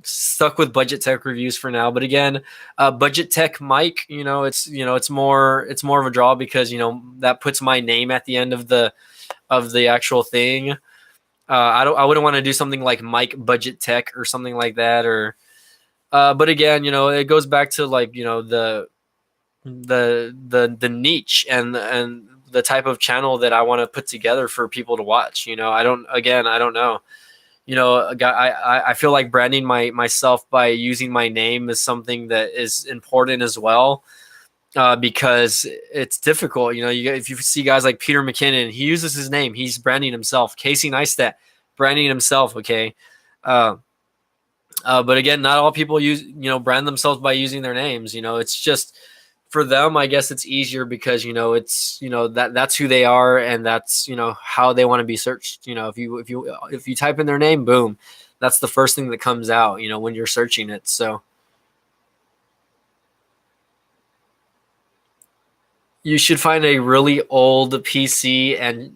stuck with Budget Tech Reviews for now. But again, Budget Tech Mike, it's more of a draw because that puts my name at the end of the actual thing. I wouldn't want to do something like Mike Budget Tech or something like that, or But again, it goes back to like, the niche and the type of channel that I want to put together for people to watch. I don't know. I feel like branding myself by using my name is something that is important as well, because it's difficult. If you see guys like Peter McKinnon, he uses his name, he's branding himself. Casey Neistat, branding himself. Okay. Uh, but again, not all people brand themselves by using their names. It's just for them. I guess it's easier because it's that's who they are, and that's how they want to be searched. If you type in their name, boom, that's the first thing that comes out. When you're searching it. So you should find a really old PC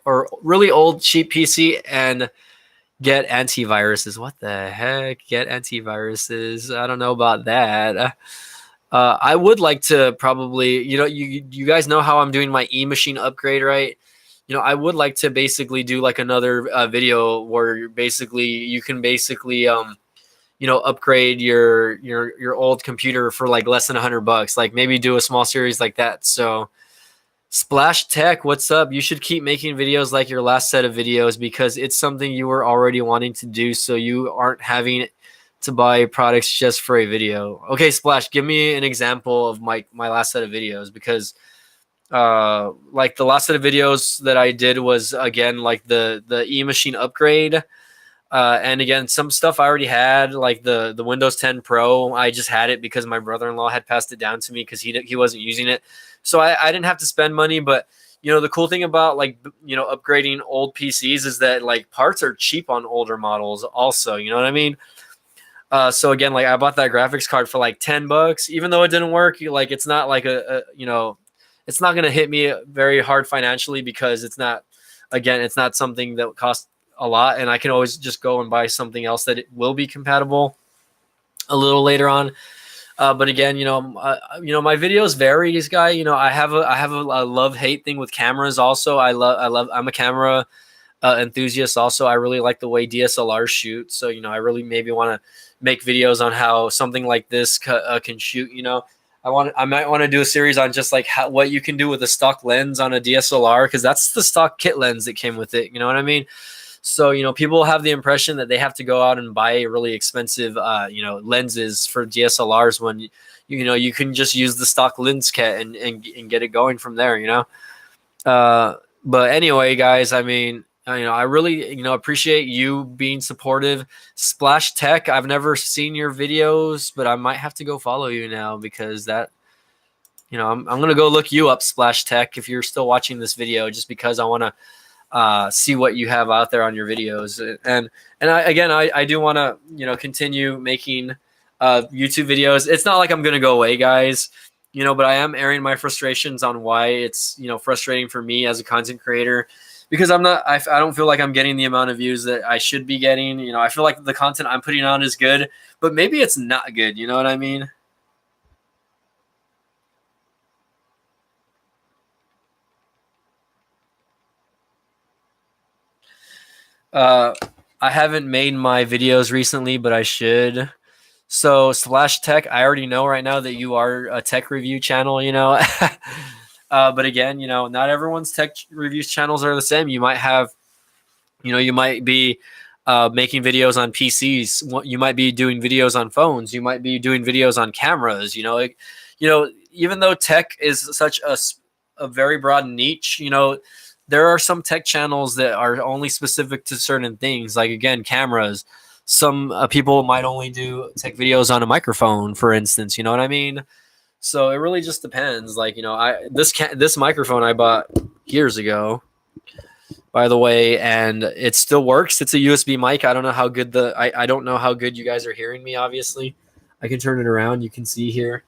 or really old cheap PC and get antiviruses. What the heck? Get antiviruses? I don't know about that. I would like to probably, you guys know how I'm doing my e-machine upgrade, right? I would like to basically do like another video where basically you can basically upgrade your old computer for like less than $100. Like maybe do a small series like that. So Splash Tech, what's up? You should keep making videos like your last set of videos because it's something you were already wanting to do, so you aren't having to buy products just for a video. Okay, Splash, give me an example of my last set of videos, because like the last set of videos that I did was again like the e-machine upgrade. And again, some stuff I already had, like the Windows 10 Pro. I just had it because my brother-in-law had passed it down to me because he wasn't using it. So I didn't have to spend money. But, the cool thing about like, upgrading old PCs is that like parts are cheap on older models also. You know what I mean? So again, like I bought that graphics card for like $10, even though it didn't work. Like it's not like it's not going to hit me very hard financially because it's not something that costs a lot, and I can always just go and buy something else that it will be compatible a little later on. But again, my videos vary, this guy. I have a love-hate thing with cameras. Also, I'm a camera enthusiast. Also, I really like the way DSLRs shoot. So, I really maybe want to make videos on how something like this can shoot. I might want to do a series on just like what you can do with a stock lens on a DSLR, because that's the stock kit lens that came with it. You know what I mean? So, people have the impression that they have to go out and buy really expensive, lenses for DSLRs when, you can just use the stock lens kit and get it going from there, But anyway, guys, I mean, I really, appreciate you being supportive. Splash Tech, I've never seen your videos, but I might have to go follow you now because that, I'm going to go look you up, Splash Tech, if you're still watching this video, just because I want to see what you have out there on your videos. And I do want to continue making YouTube videos. It's not like I'm gonna go away, guys, but I am airing my frustrations on why it's frustrating for me as a content creator, because I don't feel like I'm getting the amount of views that I should be getting. I feel like the content I'm putting on is good, but maybe it's not good. You know what I mean? Uh, I haven't made my videos recently, but I should. So Slash Tech, I already know right now that you are a tech review channel, but again, not everyone's tech reviews channels are the same. You might have, you might be making videos on PCs. You might be doing videos on phones. You might be doing videos on cameras. Even though tech is such a very broad niche, there are some tech channels that are only specific to certain things. Like again, cameras. Some people might only do tech videos on a microphone, for instance. You know what I mean? So it really just depends. Like this microphone I bought years ago, by the way, and it still works. It's a USB mic. I don't know how good I don't know how good you guys are hearing me. Obviously, I can turn it around. You can see here.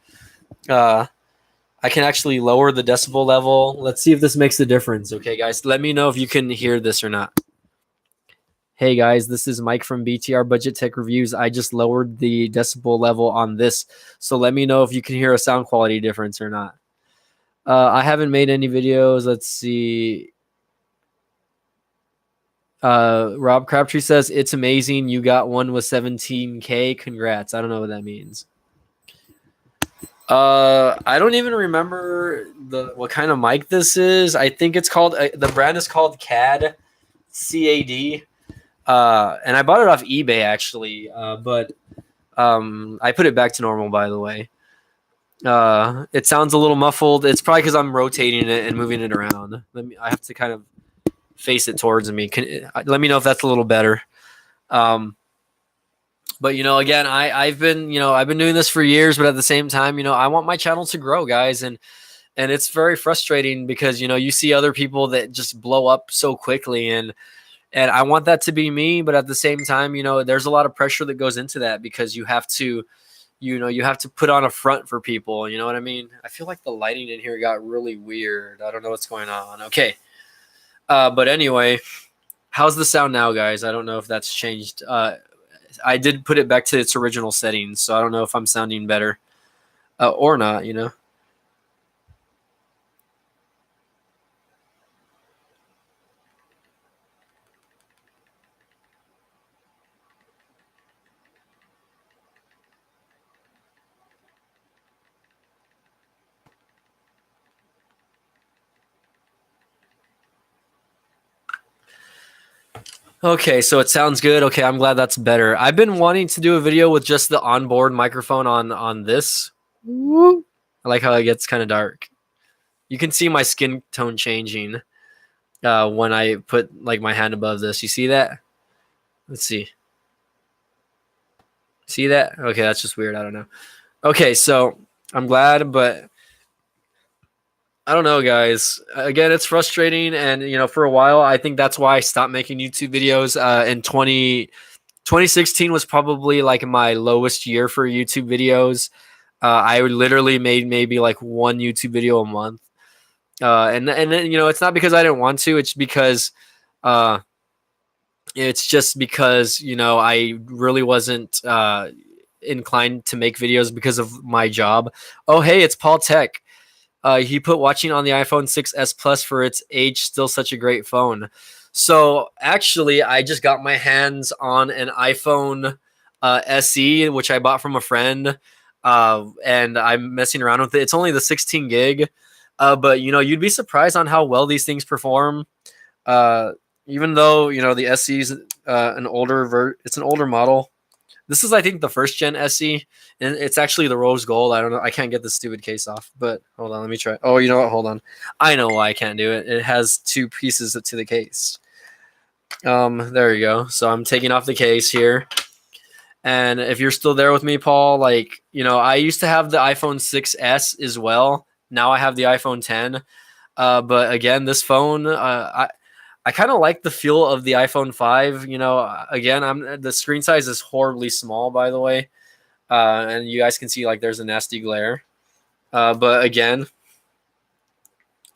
I can actually lower the decibel level. Let's see if this makes a difference. Okay, guys, let me know if you can hear this or not. Hey guys, this is Mike from BTR Budget Tech Reviews. I just lowered the decibel level on this, so let me know if you can hear a sound quality difference or not. I haven't made any videos. Let's see. Rob Crabtree says it's amazing. You got one with 17K. Congrats. I don't know what that means. I don't even remember what kind of mic this is. I think it's called the brand is called CAD, CAD. And I bought it off eBay actually. But I put it back to normal, by the way. It sounds a little muffled. It's probably because I'm rotating it and moving it around. I have to kind of face it towards me. Let me know if that's a little better. But again, I've been doing this for years, but at the same time, I want my channel to grow, guys, and it's very frustrating because you see other people that just blow up so quickly, and I want that to be me, but at the same time, there's a lot of pressure that goes into that because you have to put on a front for people. You know what I mean? I feel like the lighting in here got really weird. I don't know what's going on. Okay. But anyway, how's the sound now, guys? I don't know if that's changed. I did put it back to its original settings, so I don't know if I'm sounding better or not, Okay, so it sounds good. Okay, I'm glad that's better. I've been wanting to do a video with just the onboard microphone on this. I like how it gets kind of dark. You can see my skin tone changing when I put like my hand above this. You see that? Let's see. See that? Okay, that's just weird. I don't know. Okay, so I'm glad, but I don't know, guys. Again, it's frustrating, and for a while, I think that's why I stopped making YouTube videos. In 2016 was probably like my lowest year for YouTube videos. I literally made maybe like one YouTube video a month, and then it's not because I didn't want to. It's because I really wasn't inclined to make videos because of my job. Oh, hey, it's Paul Tech. He put watching on the iPhone 6s Plus for its age, still such a great phone. So actually, I just got my hands on an iPhone SE, which I bought from a friend, and I'm messing around with it. It's only the 16 gig, but you'd be surprised on how well these things perform. Even though the SE is an older it's an older model. This is, I think, the first gen SE, and it's actually the rose gold. I don't know. I can't get the stupid case off, but hold on. Let me try. Oh, you know what? Hold on. I know why I can't do it. It has two pieces to the case. There you go. So I'm taking off the case here. And if you're still there with me, Paul, I used to have the iPhone 6s as well. Now I have the iPhone 10. But again, this phone, I kind of like the feel of the iPhone 5. Again, the screen size is horribly small, by the way, and you guys can see there's a nasty glare. But again,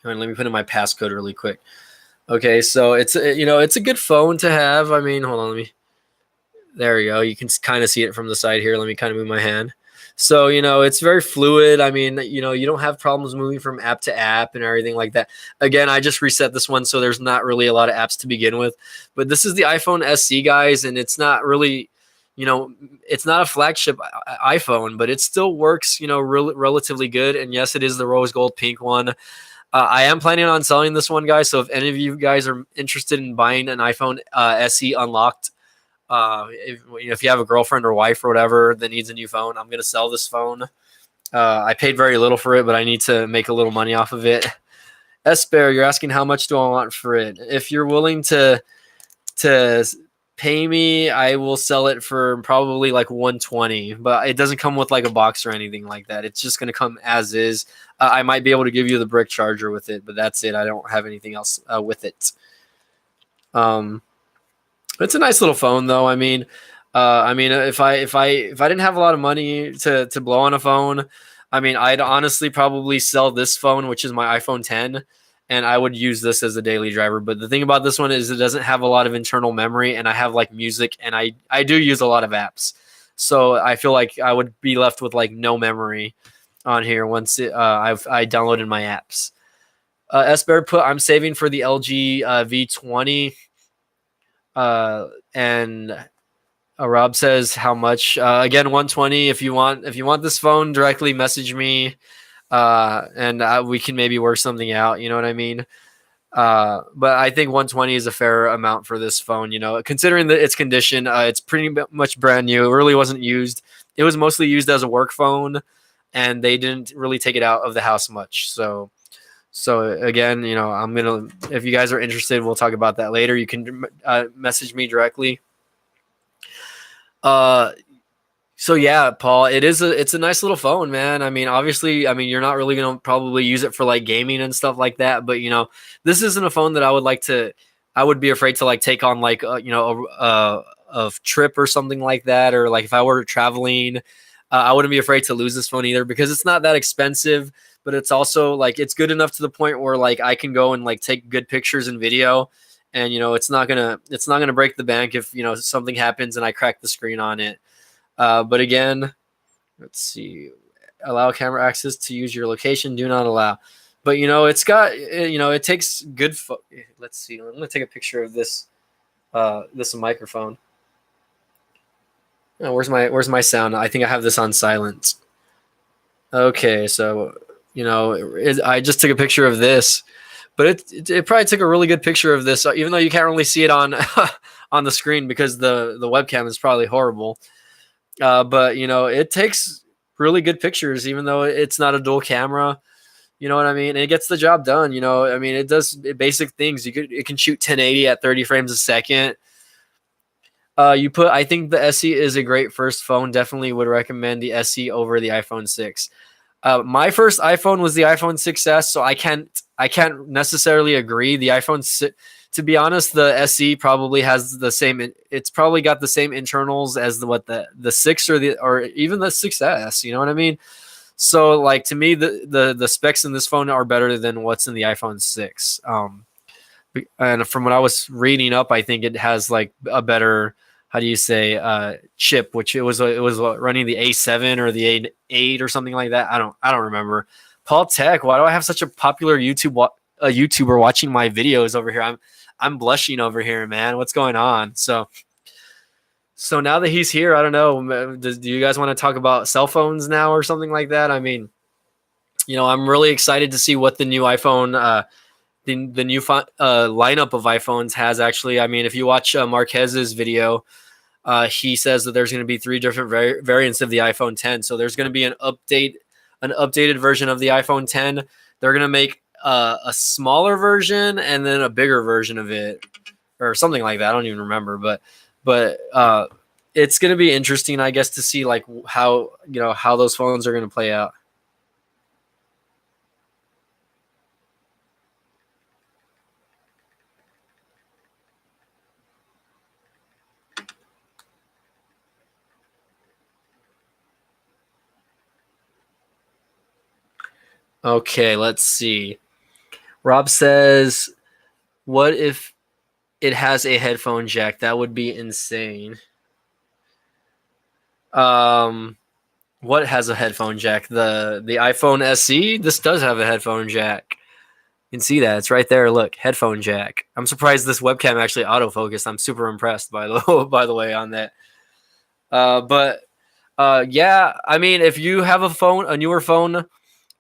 let me put in my passcode really quick. Okay, so it's a good phone to have. I mean, hold on, there you go. You can kind of see it from the side here. Let me kind of move my hand. So, it's very fluid. I mean, you don't have problems moving from app to app and everything like that. Again, I just reset this one, so there's not really a lot of apps to begin with. But this is the iPhone SE, guys, and it's not really, it's not a flagship iPhone, but it still works, relatively good. And yes, it is the rose gold pink one. I am planning on selling this one, guys. So if any of you guys are interested in buying an iPhone SE unlocked, if you have a girlfriend or wife or whatever that needs a new phone, I'm going to sell this phone. I paid very little for it, but I need to make a little money off of it. Esper, you're asking how much do I want for it? If you're willing to pay me, I will sell it for probably like 120, but it doesn't come with like a box or anything like that. It's just going to come as is. I might be able to give you the brick charger with it, but that's it. I don't have anything else with it. It's a nice little phone, though. I mean, if I didn't have a lot of money to blow on a phone, I mean, I'd honestly probably sell this phone, which is my iPhone 10, and I would use this as a daily driver. But the thing about this one is it doesn't have a lot of internal memory, and I have like music, and I do use a lot of apps, so I feel like I would be left with like no memory on here once I downloaded my apps. Esper put, I'm saving for the LG V20. And Rob says how much? Again, 120. If you want this phone, directly message me, and we can maybe work something out. You know what I mean? But I think 120 is a fair amount for this phone. You know, considering its condition, it's pretty much brand new. It really wasn't used. It was mostly used as a work phone, and they didn't really take it out of the house much. So again, you know, if you guys are interested, we'll talk about that later. You can message me directly. So yeah, Paul, it's a nice little phone, man. I mean, obviously, you're not really gonna probably use it for like gaming and stuff like that, but you know, this isn't a phone that I would be afraid to like take on like a trip or something like that, or like if I were traveling, I wouldn't be afraid to lose this phone either because it's not that expensive, but it's also like it's good enough to the point where like I can go and like take good pictures and video, and you know, it's not gonna break the bank if you know something happens and I crack the screen on it. But again, let's see. Allow camera access to use your location. Do not allow. But you know, it's got it takes good. Let's see. I'm gonna take a picture of this. This microphone. Oh, where's my sound? I think I have this on silent. Okay, so you know, I just took a picture of this, but it probably took a really good picture of this, even though you can't really see it on on the screen because the webcam is probably horrible. But you know, it takes really good pictures, even though it's not a dual camera. You know what I mean? And it gets the job done. You know, I mean, it does basic things. It can shoot 1080 at 30 frames a second. I think the SE is a great first phone. Definitely would recommend the SE over the iPhone 6. My first iPhone was the iPhone 6s, so I can't necessarily agree. The iPhone 6, to be honest, the SE probably has the same. It's probably got the same internals as the 6 or even the 6s. You know what I mean? So like to me, the specs in this phone are better than what's in the iPhone 6. And from what I was reading up, I think it has like a better, how do you say, chip, which it was running the A7 or the A8 or something like that. I don't remember. Paul Tech, why do I have such a popular YouTuber watching my videos over here? I'm blushing over here, man. What's going on? So now that he's here, I don't know. Do you guys want to talk about cell phones now or something like that? I mean, you know, I'm really excited to see what the new iPhone, the new lineup of iPhones has actually. I mean, if you watch Marquez's video, he says that there's going to be 3 different variants of the iPhone 10. So there's going to be an updated version of the iPhone 10. They're going to make a smaller version and then a bigger version of it, or something like that. I don't even remember, but it's going to be interesting, I guess, to see like how those phones are going to play out. Okay, let's see. Rob says, what if it has a headphone jack? That would be insane. What has a headphone jack? The iPhone SE? This does have a headphone jack. You can see that. It's right there. Look, headphone jack. I'm surprised this webcam actually autofocused. I'm super impressed by the way on that. Yeah, I mean, if you have a newer phone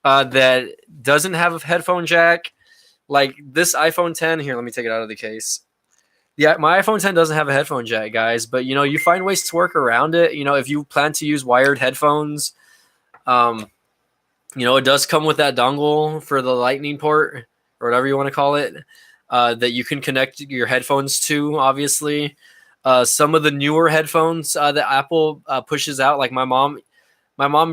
that doesn't have a headphone jack, like this iPhone 10 here, let me take it out of the case. Yeah, my iPhone 10 doesn't have a headphone jack, guys, but you know, you find ways to work around it. You know, if you plan to use wired headphones, you know, it does come with that dongle for the lightning port or whatever you want to call it, that you can connect your headphones to, obviously. Some of the newer headphones that Apple pushes out, like my mom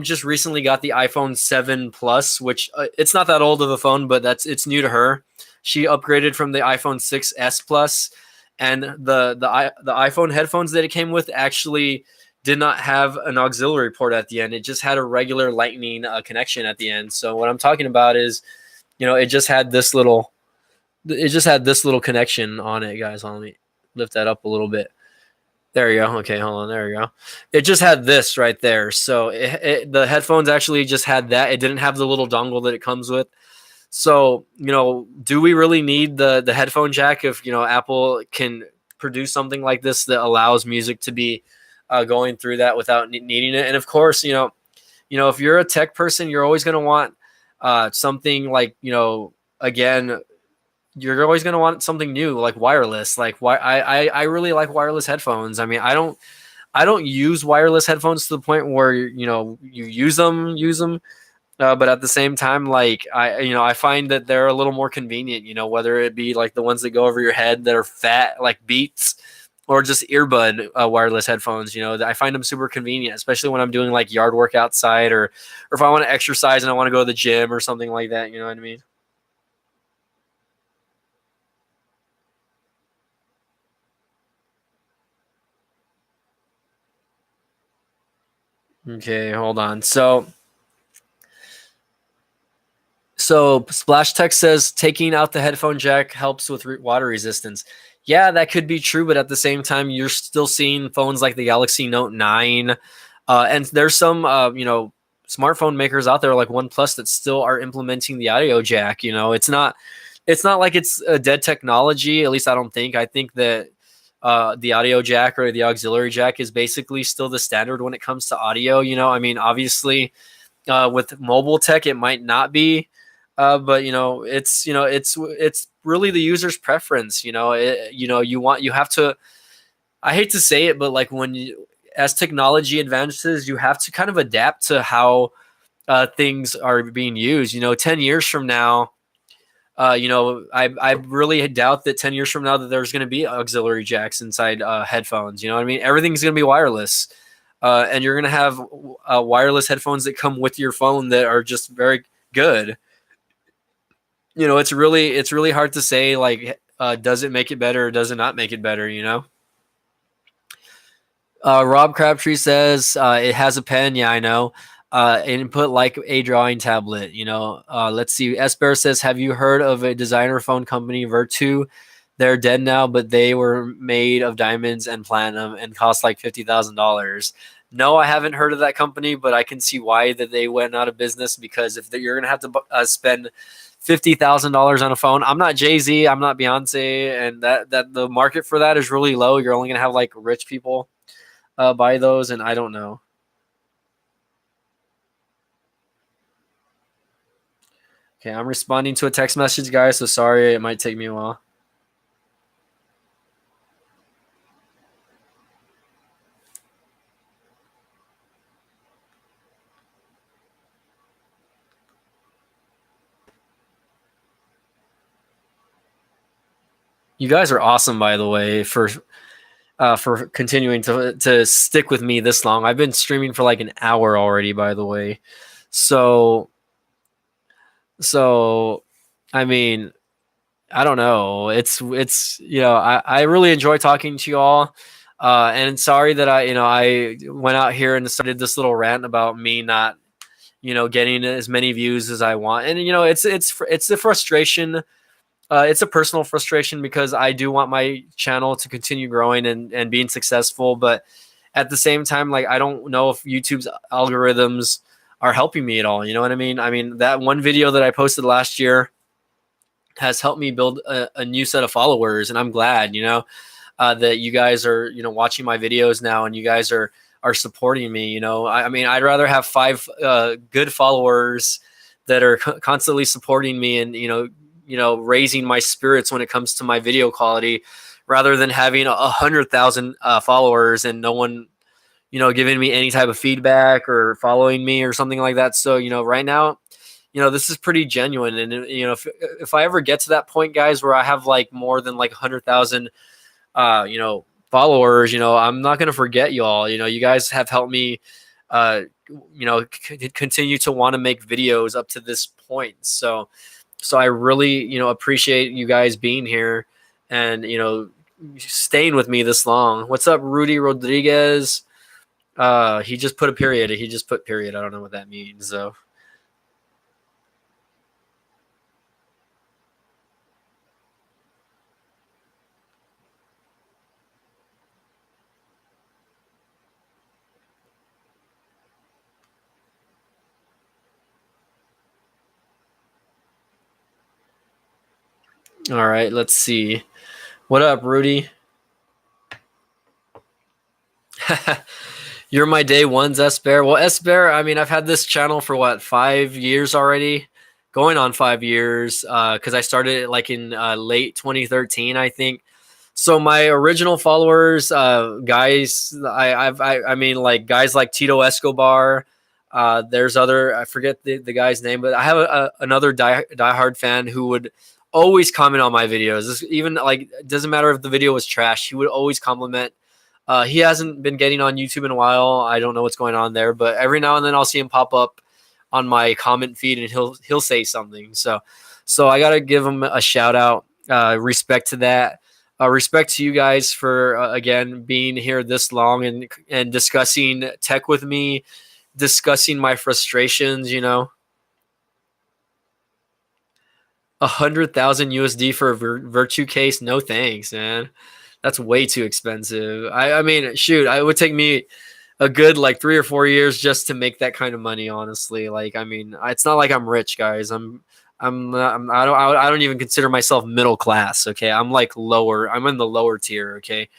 just recently got the iPhone 7 Plus, which it's not that old of a phone, but it's new to her. She upgraded from the iPhone 6s Plus, and the iPhone headphones that it came with actually did not have an auxiliary port at the end. It just had a regular lightning connection at the end. So what I'm talking about is, you know, it just had this little connection on it, guys. Let me lift that up a little bit. There you go. Okay, hold on. There you go. It just had this right there. So the headphones actually just had that. It didn't have the little dongle that it comes with. So, you know, do we really need the headphone jack if, you know, Apple can produce something like this that allows music to be going through that without needing it. And of course, if you're a tech person, you're always going to want something like, again, you're always going to want something new, like wireless. Like I really like wireless headphones. I mean, I don't use wireless headphones to the point where you use them. But at the same time, like I find that they're a little more convenient. Whether it be like the ones that go over your head that are fat, like Beats, or just earbud wireless headphones. I find them super convenient, especially when I'm doing like yard work outside, or if I want to exercise and I want to go to the gym or something like that. You know what I mean? Okay, hold on. So Splash Tech says taking out the headphone jack helps with water resistance. Yeah, that could be true, but at the same time, you're still seeing phones like the Galaxy Note 9, and there's some smartphone makers out there like OnePlus that still are implementing the audio jack. It's not like it's a dead technology. At least I don't think. I think that the audio jack or the auxiliary jack is basically still the standard when it comes to audio. I mean, obviously, with mobile tech, it might not be, but it's really the user's preference. You have to. I hate to say it, but like as technology advances, you have to kind of adapt to how things are being used. 10 years from now, I really doubt that 10 years from now that there's going to be auxiliary jacks inside headphones. You know what I mean? Everything's going to be wireless. And you're going to have wireless headphones that come with your phone that are just very good. It's really hard to say, like, does it make it better or does it not make it better? Rob Crabtree says it has a pen. Yeah, I know. Input like a drawing tablet. Let's see. Esper says, have you heard of a designer phone company, Vertu? They're dead now, but they were made of diamonds and platinum and cost like $50,000. No, I haven't heard of that company, but I can see why that they went out of business, because if you're gonna have to spend $50,000 on a phone, I'm not Jay-Z, I'm not Beyonce, and that the market for that is really low. You're only gonna have like rich people buy those, and I don't know. Okay, I'm responding to a text message, guys, so sorry, it might take me a while. You guys are awesome, by the way, for continuing to stick with me this long. I've been streaming for like an hour already, by the way. So I mean, I don't know. I really enjoy talking to you all. And sorry that I went out here and started this little rant about me not getting as many views as I want. And it's a frustration. It's a personal frustration because I do want my channel to continue growing and being successful, but at the same time, like, I don't know if YouTube's algorithms are helping me at all. You know what I mean? I mean, that one video that I posted last year has helped me build a new set of followers, and I'm glad, that you guys are, watching my videos now, and you guys are supporting me. I mean, I'd rather have 5 good followers that are constantly supporting me and raising my spirits when it comes to my video quality, rather than having 100,000 followers and no one giving me any type of feedback or following me or something like that. So right now, this is pretty genuine. And if I ever get to that point, guys, where I have like more than like 100,000 followers, I'm not going to forget y'all. You guys have helped me continue to want to make videos up to this point. So I really, appreciate you guys being here and, staying with me this long. What's up, Rudy Rodriguez? He just put a period. He just put period. I don't know what that means, though. All right, let's see. What up, Rudy? You're my day ones, S Bear. Well, S Bear, I mean, I've had this channel for what, 5 years already, going on 5 years. Because I started it like in late 2013, I think. So my original followers, guys, I mean, like guys like Tito Escobar. There's other, I forget the guy's name, but I have another diehard fan who would always comment on my videos. Even like, it doesn't matter if the video was trash, he would always compliment. He hasn't been getting on YouTube in a while. I don't know what's going on there, but every now and then I'll see him pop up on my comment feed, and he'll say something. So I gotta give him a shout out. Respect to that. Respect to you guys for again being here this long and discussing tech with me, discussing my frustrations. 100,000 USD for a Virtue case? No thanks, man. That's way too expensive. I mean, shoot, it would take me a good like 3 or 4 years just to make that kind of money. Honestly, like, I mean, it's not like I'm rich, guys. I don't even consider myself middle class. Okay, I'm like lower. I'm in the lower tier. Okay,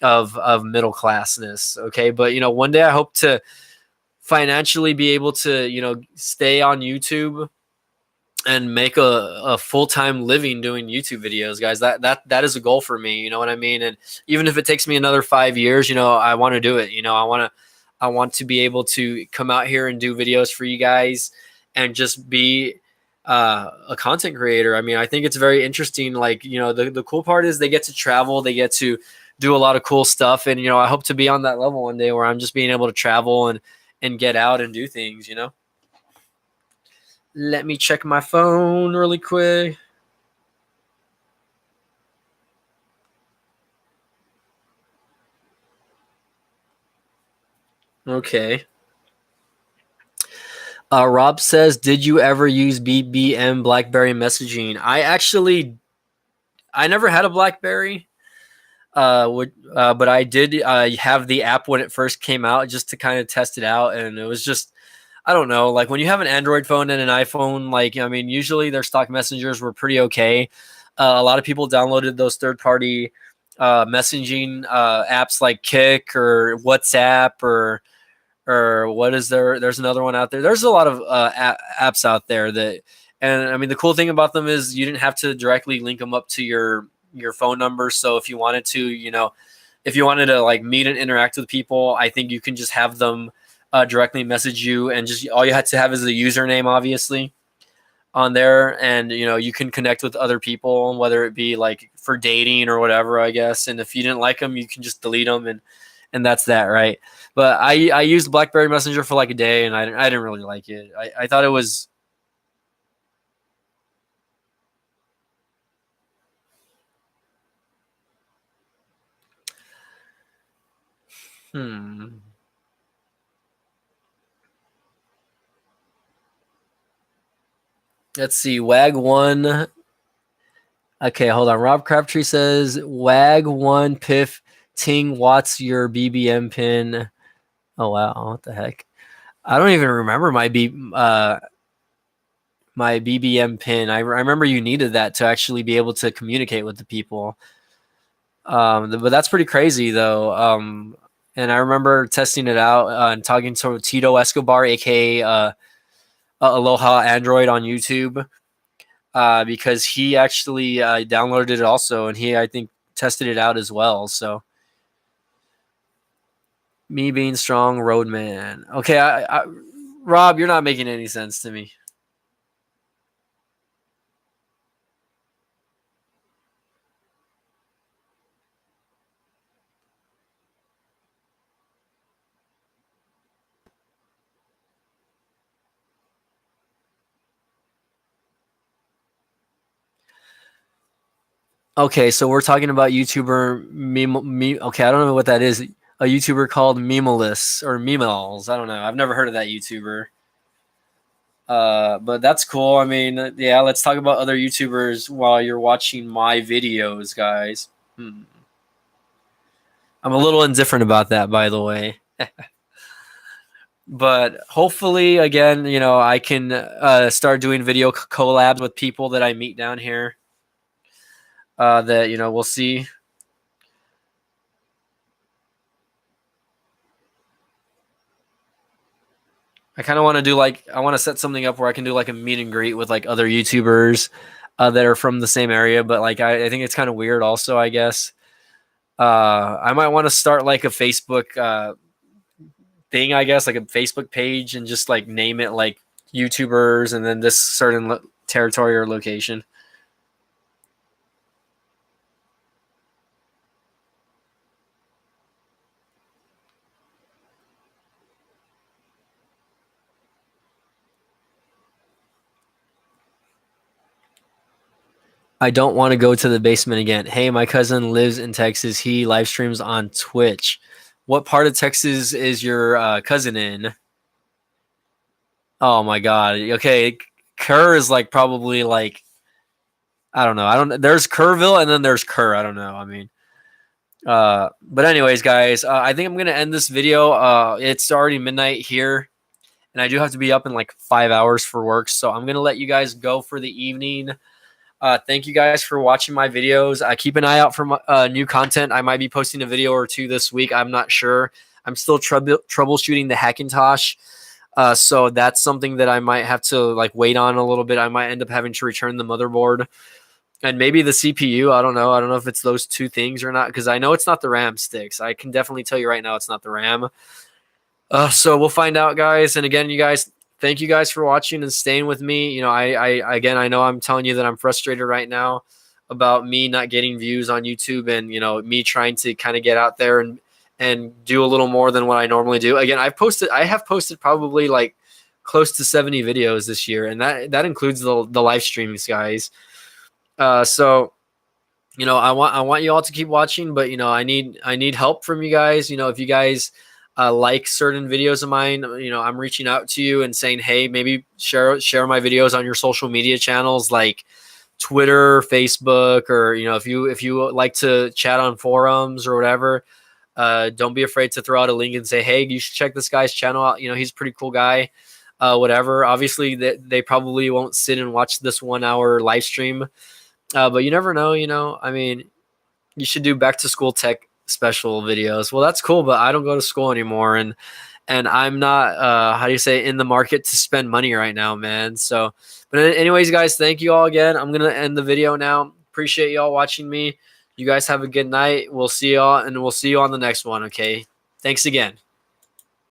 of middle classness. Okay, but one day I hope to financially be able to stay on YouTube and make a full-time living doing YouTube videos, guys. That is a goal for me, you know what I mean? And even if it takes me another 5 years, I want to do it. I want to be able to come out here and do videos for you guys and just be a content creator. I mean, I think it's very interesting. Like, the cool part is they get to travel, they get to do a lot of cool stuff. And, I hope to be on that level one day where I'm just being able to travel and get out and do things, Let me check my phone really quick. Okay. Rob says, did you ever use BBM BlackBerry messaging? I never had a BlackBerry. But I did have the app when it first came out just to kind of test it out. And it was just, I don't know, like when you have an Android phone and an iPhone, like, I mean, usually their stock messengers were pretty okay. A lot of people downloaded those third-party messaging apps like Kik or WhatsApp or what is there? There's another one out there. There's a lot of apps out there and I mean, the cool thing about them is you didn't have to directly link them up to your phone number. So if you wanted to, if you wanted to like meet and interact with people, I think you can just have them directly message you, and just all you had to have is the username, obviously, on there, and you can connect with other people, whether it be like for dating or whatever, I guess. And if you didn't like them, you can just delete them, and that's that, right? But I used BlackBerry Messenger for like a day, and I didn't really like it. I thought it was. Let's see. Wag one. Okay, hold on. Rob Crabtree says Wag one Piff Ting Watts your BBM pin. Oh wow, what the heck? I don't even remember my BBM pin. I remember you needed that to actually be able to communicate with the people. But that's pretty crazy though. And I remember testing it out and talking to Tito Escobar, aka Aloha Android, on YouTube, because he actually downloaded it also, and I think tested it out as well. So me being strong, roadman. Okay, Rob, you're not making any sense to me. Okay, so we're talking about YouTuber okay, I don't know what that is. A YouTuber called Memeless or Memels. I don't know. I've never heard of that YouTuber. But that's cool. I mean, yeah, let's talk about other YouTubers while you're watching my videos, guys. I'm a little indifferent about that, by the way. But hopefully, again, I can start doing video collabs with people that I meet down here. That we'll see. I kind of want to do like, I want to set something up where I can do like a meet and greet with like other YouTubers that are from the same area. But like, I think it's kind of weird also, I guess. I might want to start like a Facebook thing, I guess, like a Facebook page and just like name it like YouTubers and then this certain territory or location. I don't want to go to the basement again. Hey, my cousin lives in Texas. He live streams on Twitch. What part of Texas is your cousin in? Oh my God. Okay, Kerr is like probably like, I don't know. I don't. There's Kerrville and then there's Kerr. I don't know. I mean, but anyways, guys, I think I'm gonna end this video. It's already midnight here, and I do have to be up in like 5 hours for work, so I'm gonna let you guys go for the evening. Thank you guys for watching my videos. Keep an eye out for new content. I might be posting a video or two this week. I'm not sure. I'm still troubleshooting the Hackintosh. So that's something that I might have to like wait on a little bit. I might end up having to return the motherboard and maybe the CPU. I don't know. I don't know if it's those two things or not, because I know it's not the RAM sticks. I can definitely tell you right now it's not the RAM. So we'll find out, guys. And again, you guys, thank you guys for watching and staying with me. You know, again, I know I'm telling you that I'm frustrated right now about me not getting views on YouTube and, you know, me trying to kind of get out there and do a little more than what I normally do. Again, I have posted probably like close to 70 videos this year, and that includes the live streams, guys. So, you know, I want you all to keep watching, but you know, I need help from you guys. You know, if you guys like certain videos of mine, you know, I'm reaching out to you and saying, hey, maybe share my videos on your social media channels like Twitter, Facebook, or you know, if you like to chat on forums or whatever, don't be afraid to throw out a link and say, hey, you should check this guy's channel out. You know, he's a pretty cool guy. Whatever. Obviously, they probably won't sit and watch this 1 hour live stream, but you never know. You know, I mean, you should do back to school tech special videos. Well, that's cool, but I don't go to school anymore, and I'm not how do you say, in the market to spend money right now, man. So, but anyways, guys, thank you all again. I'm gonna end the video now. Appreciate y'all watching me. You guys have a good night. We'll see y'all, and we'll see you on the next one. Okay, thanks again.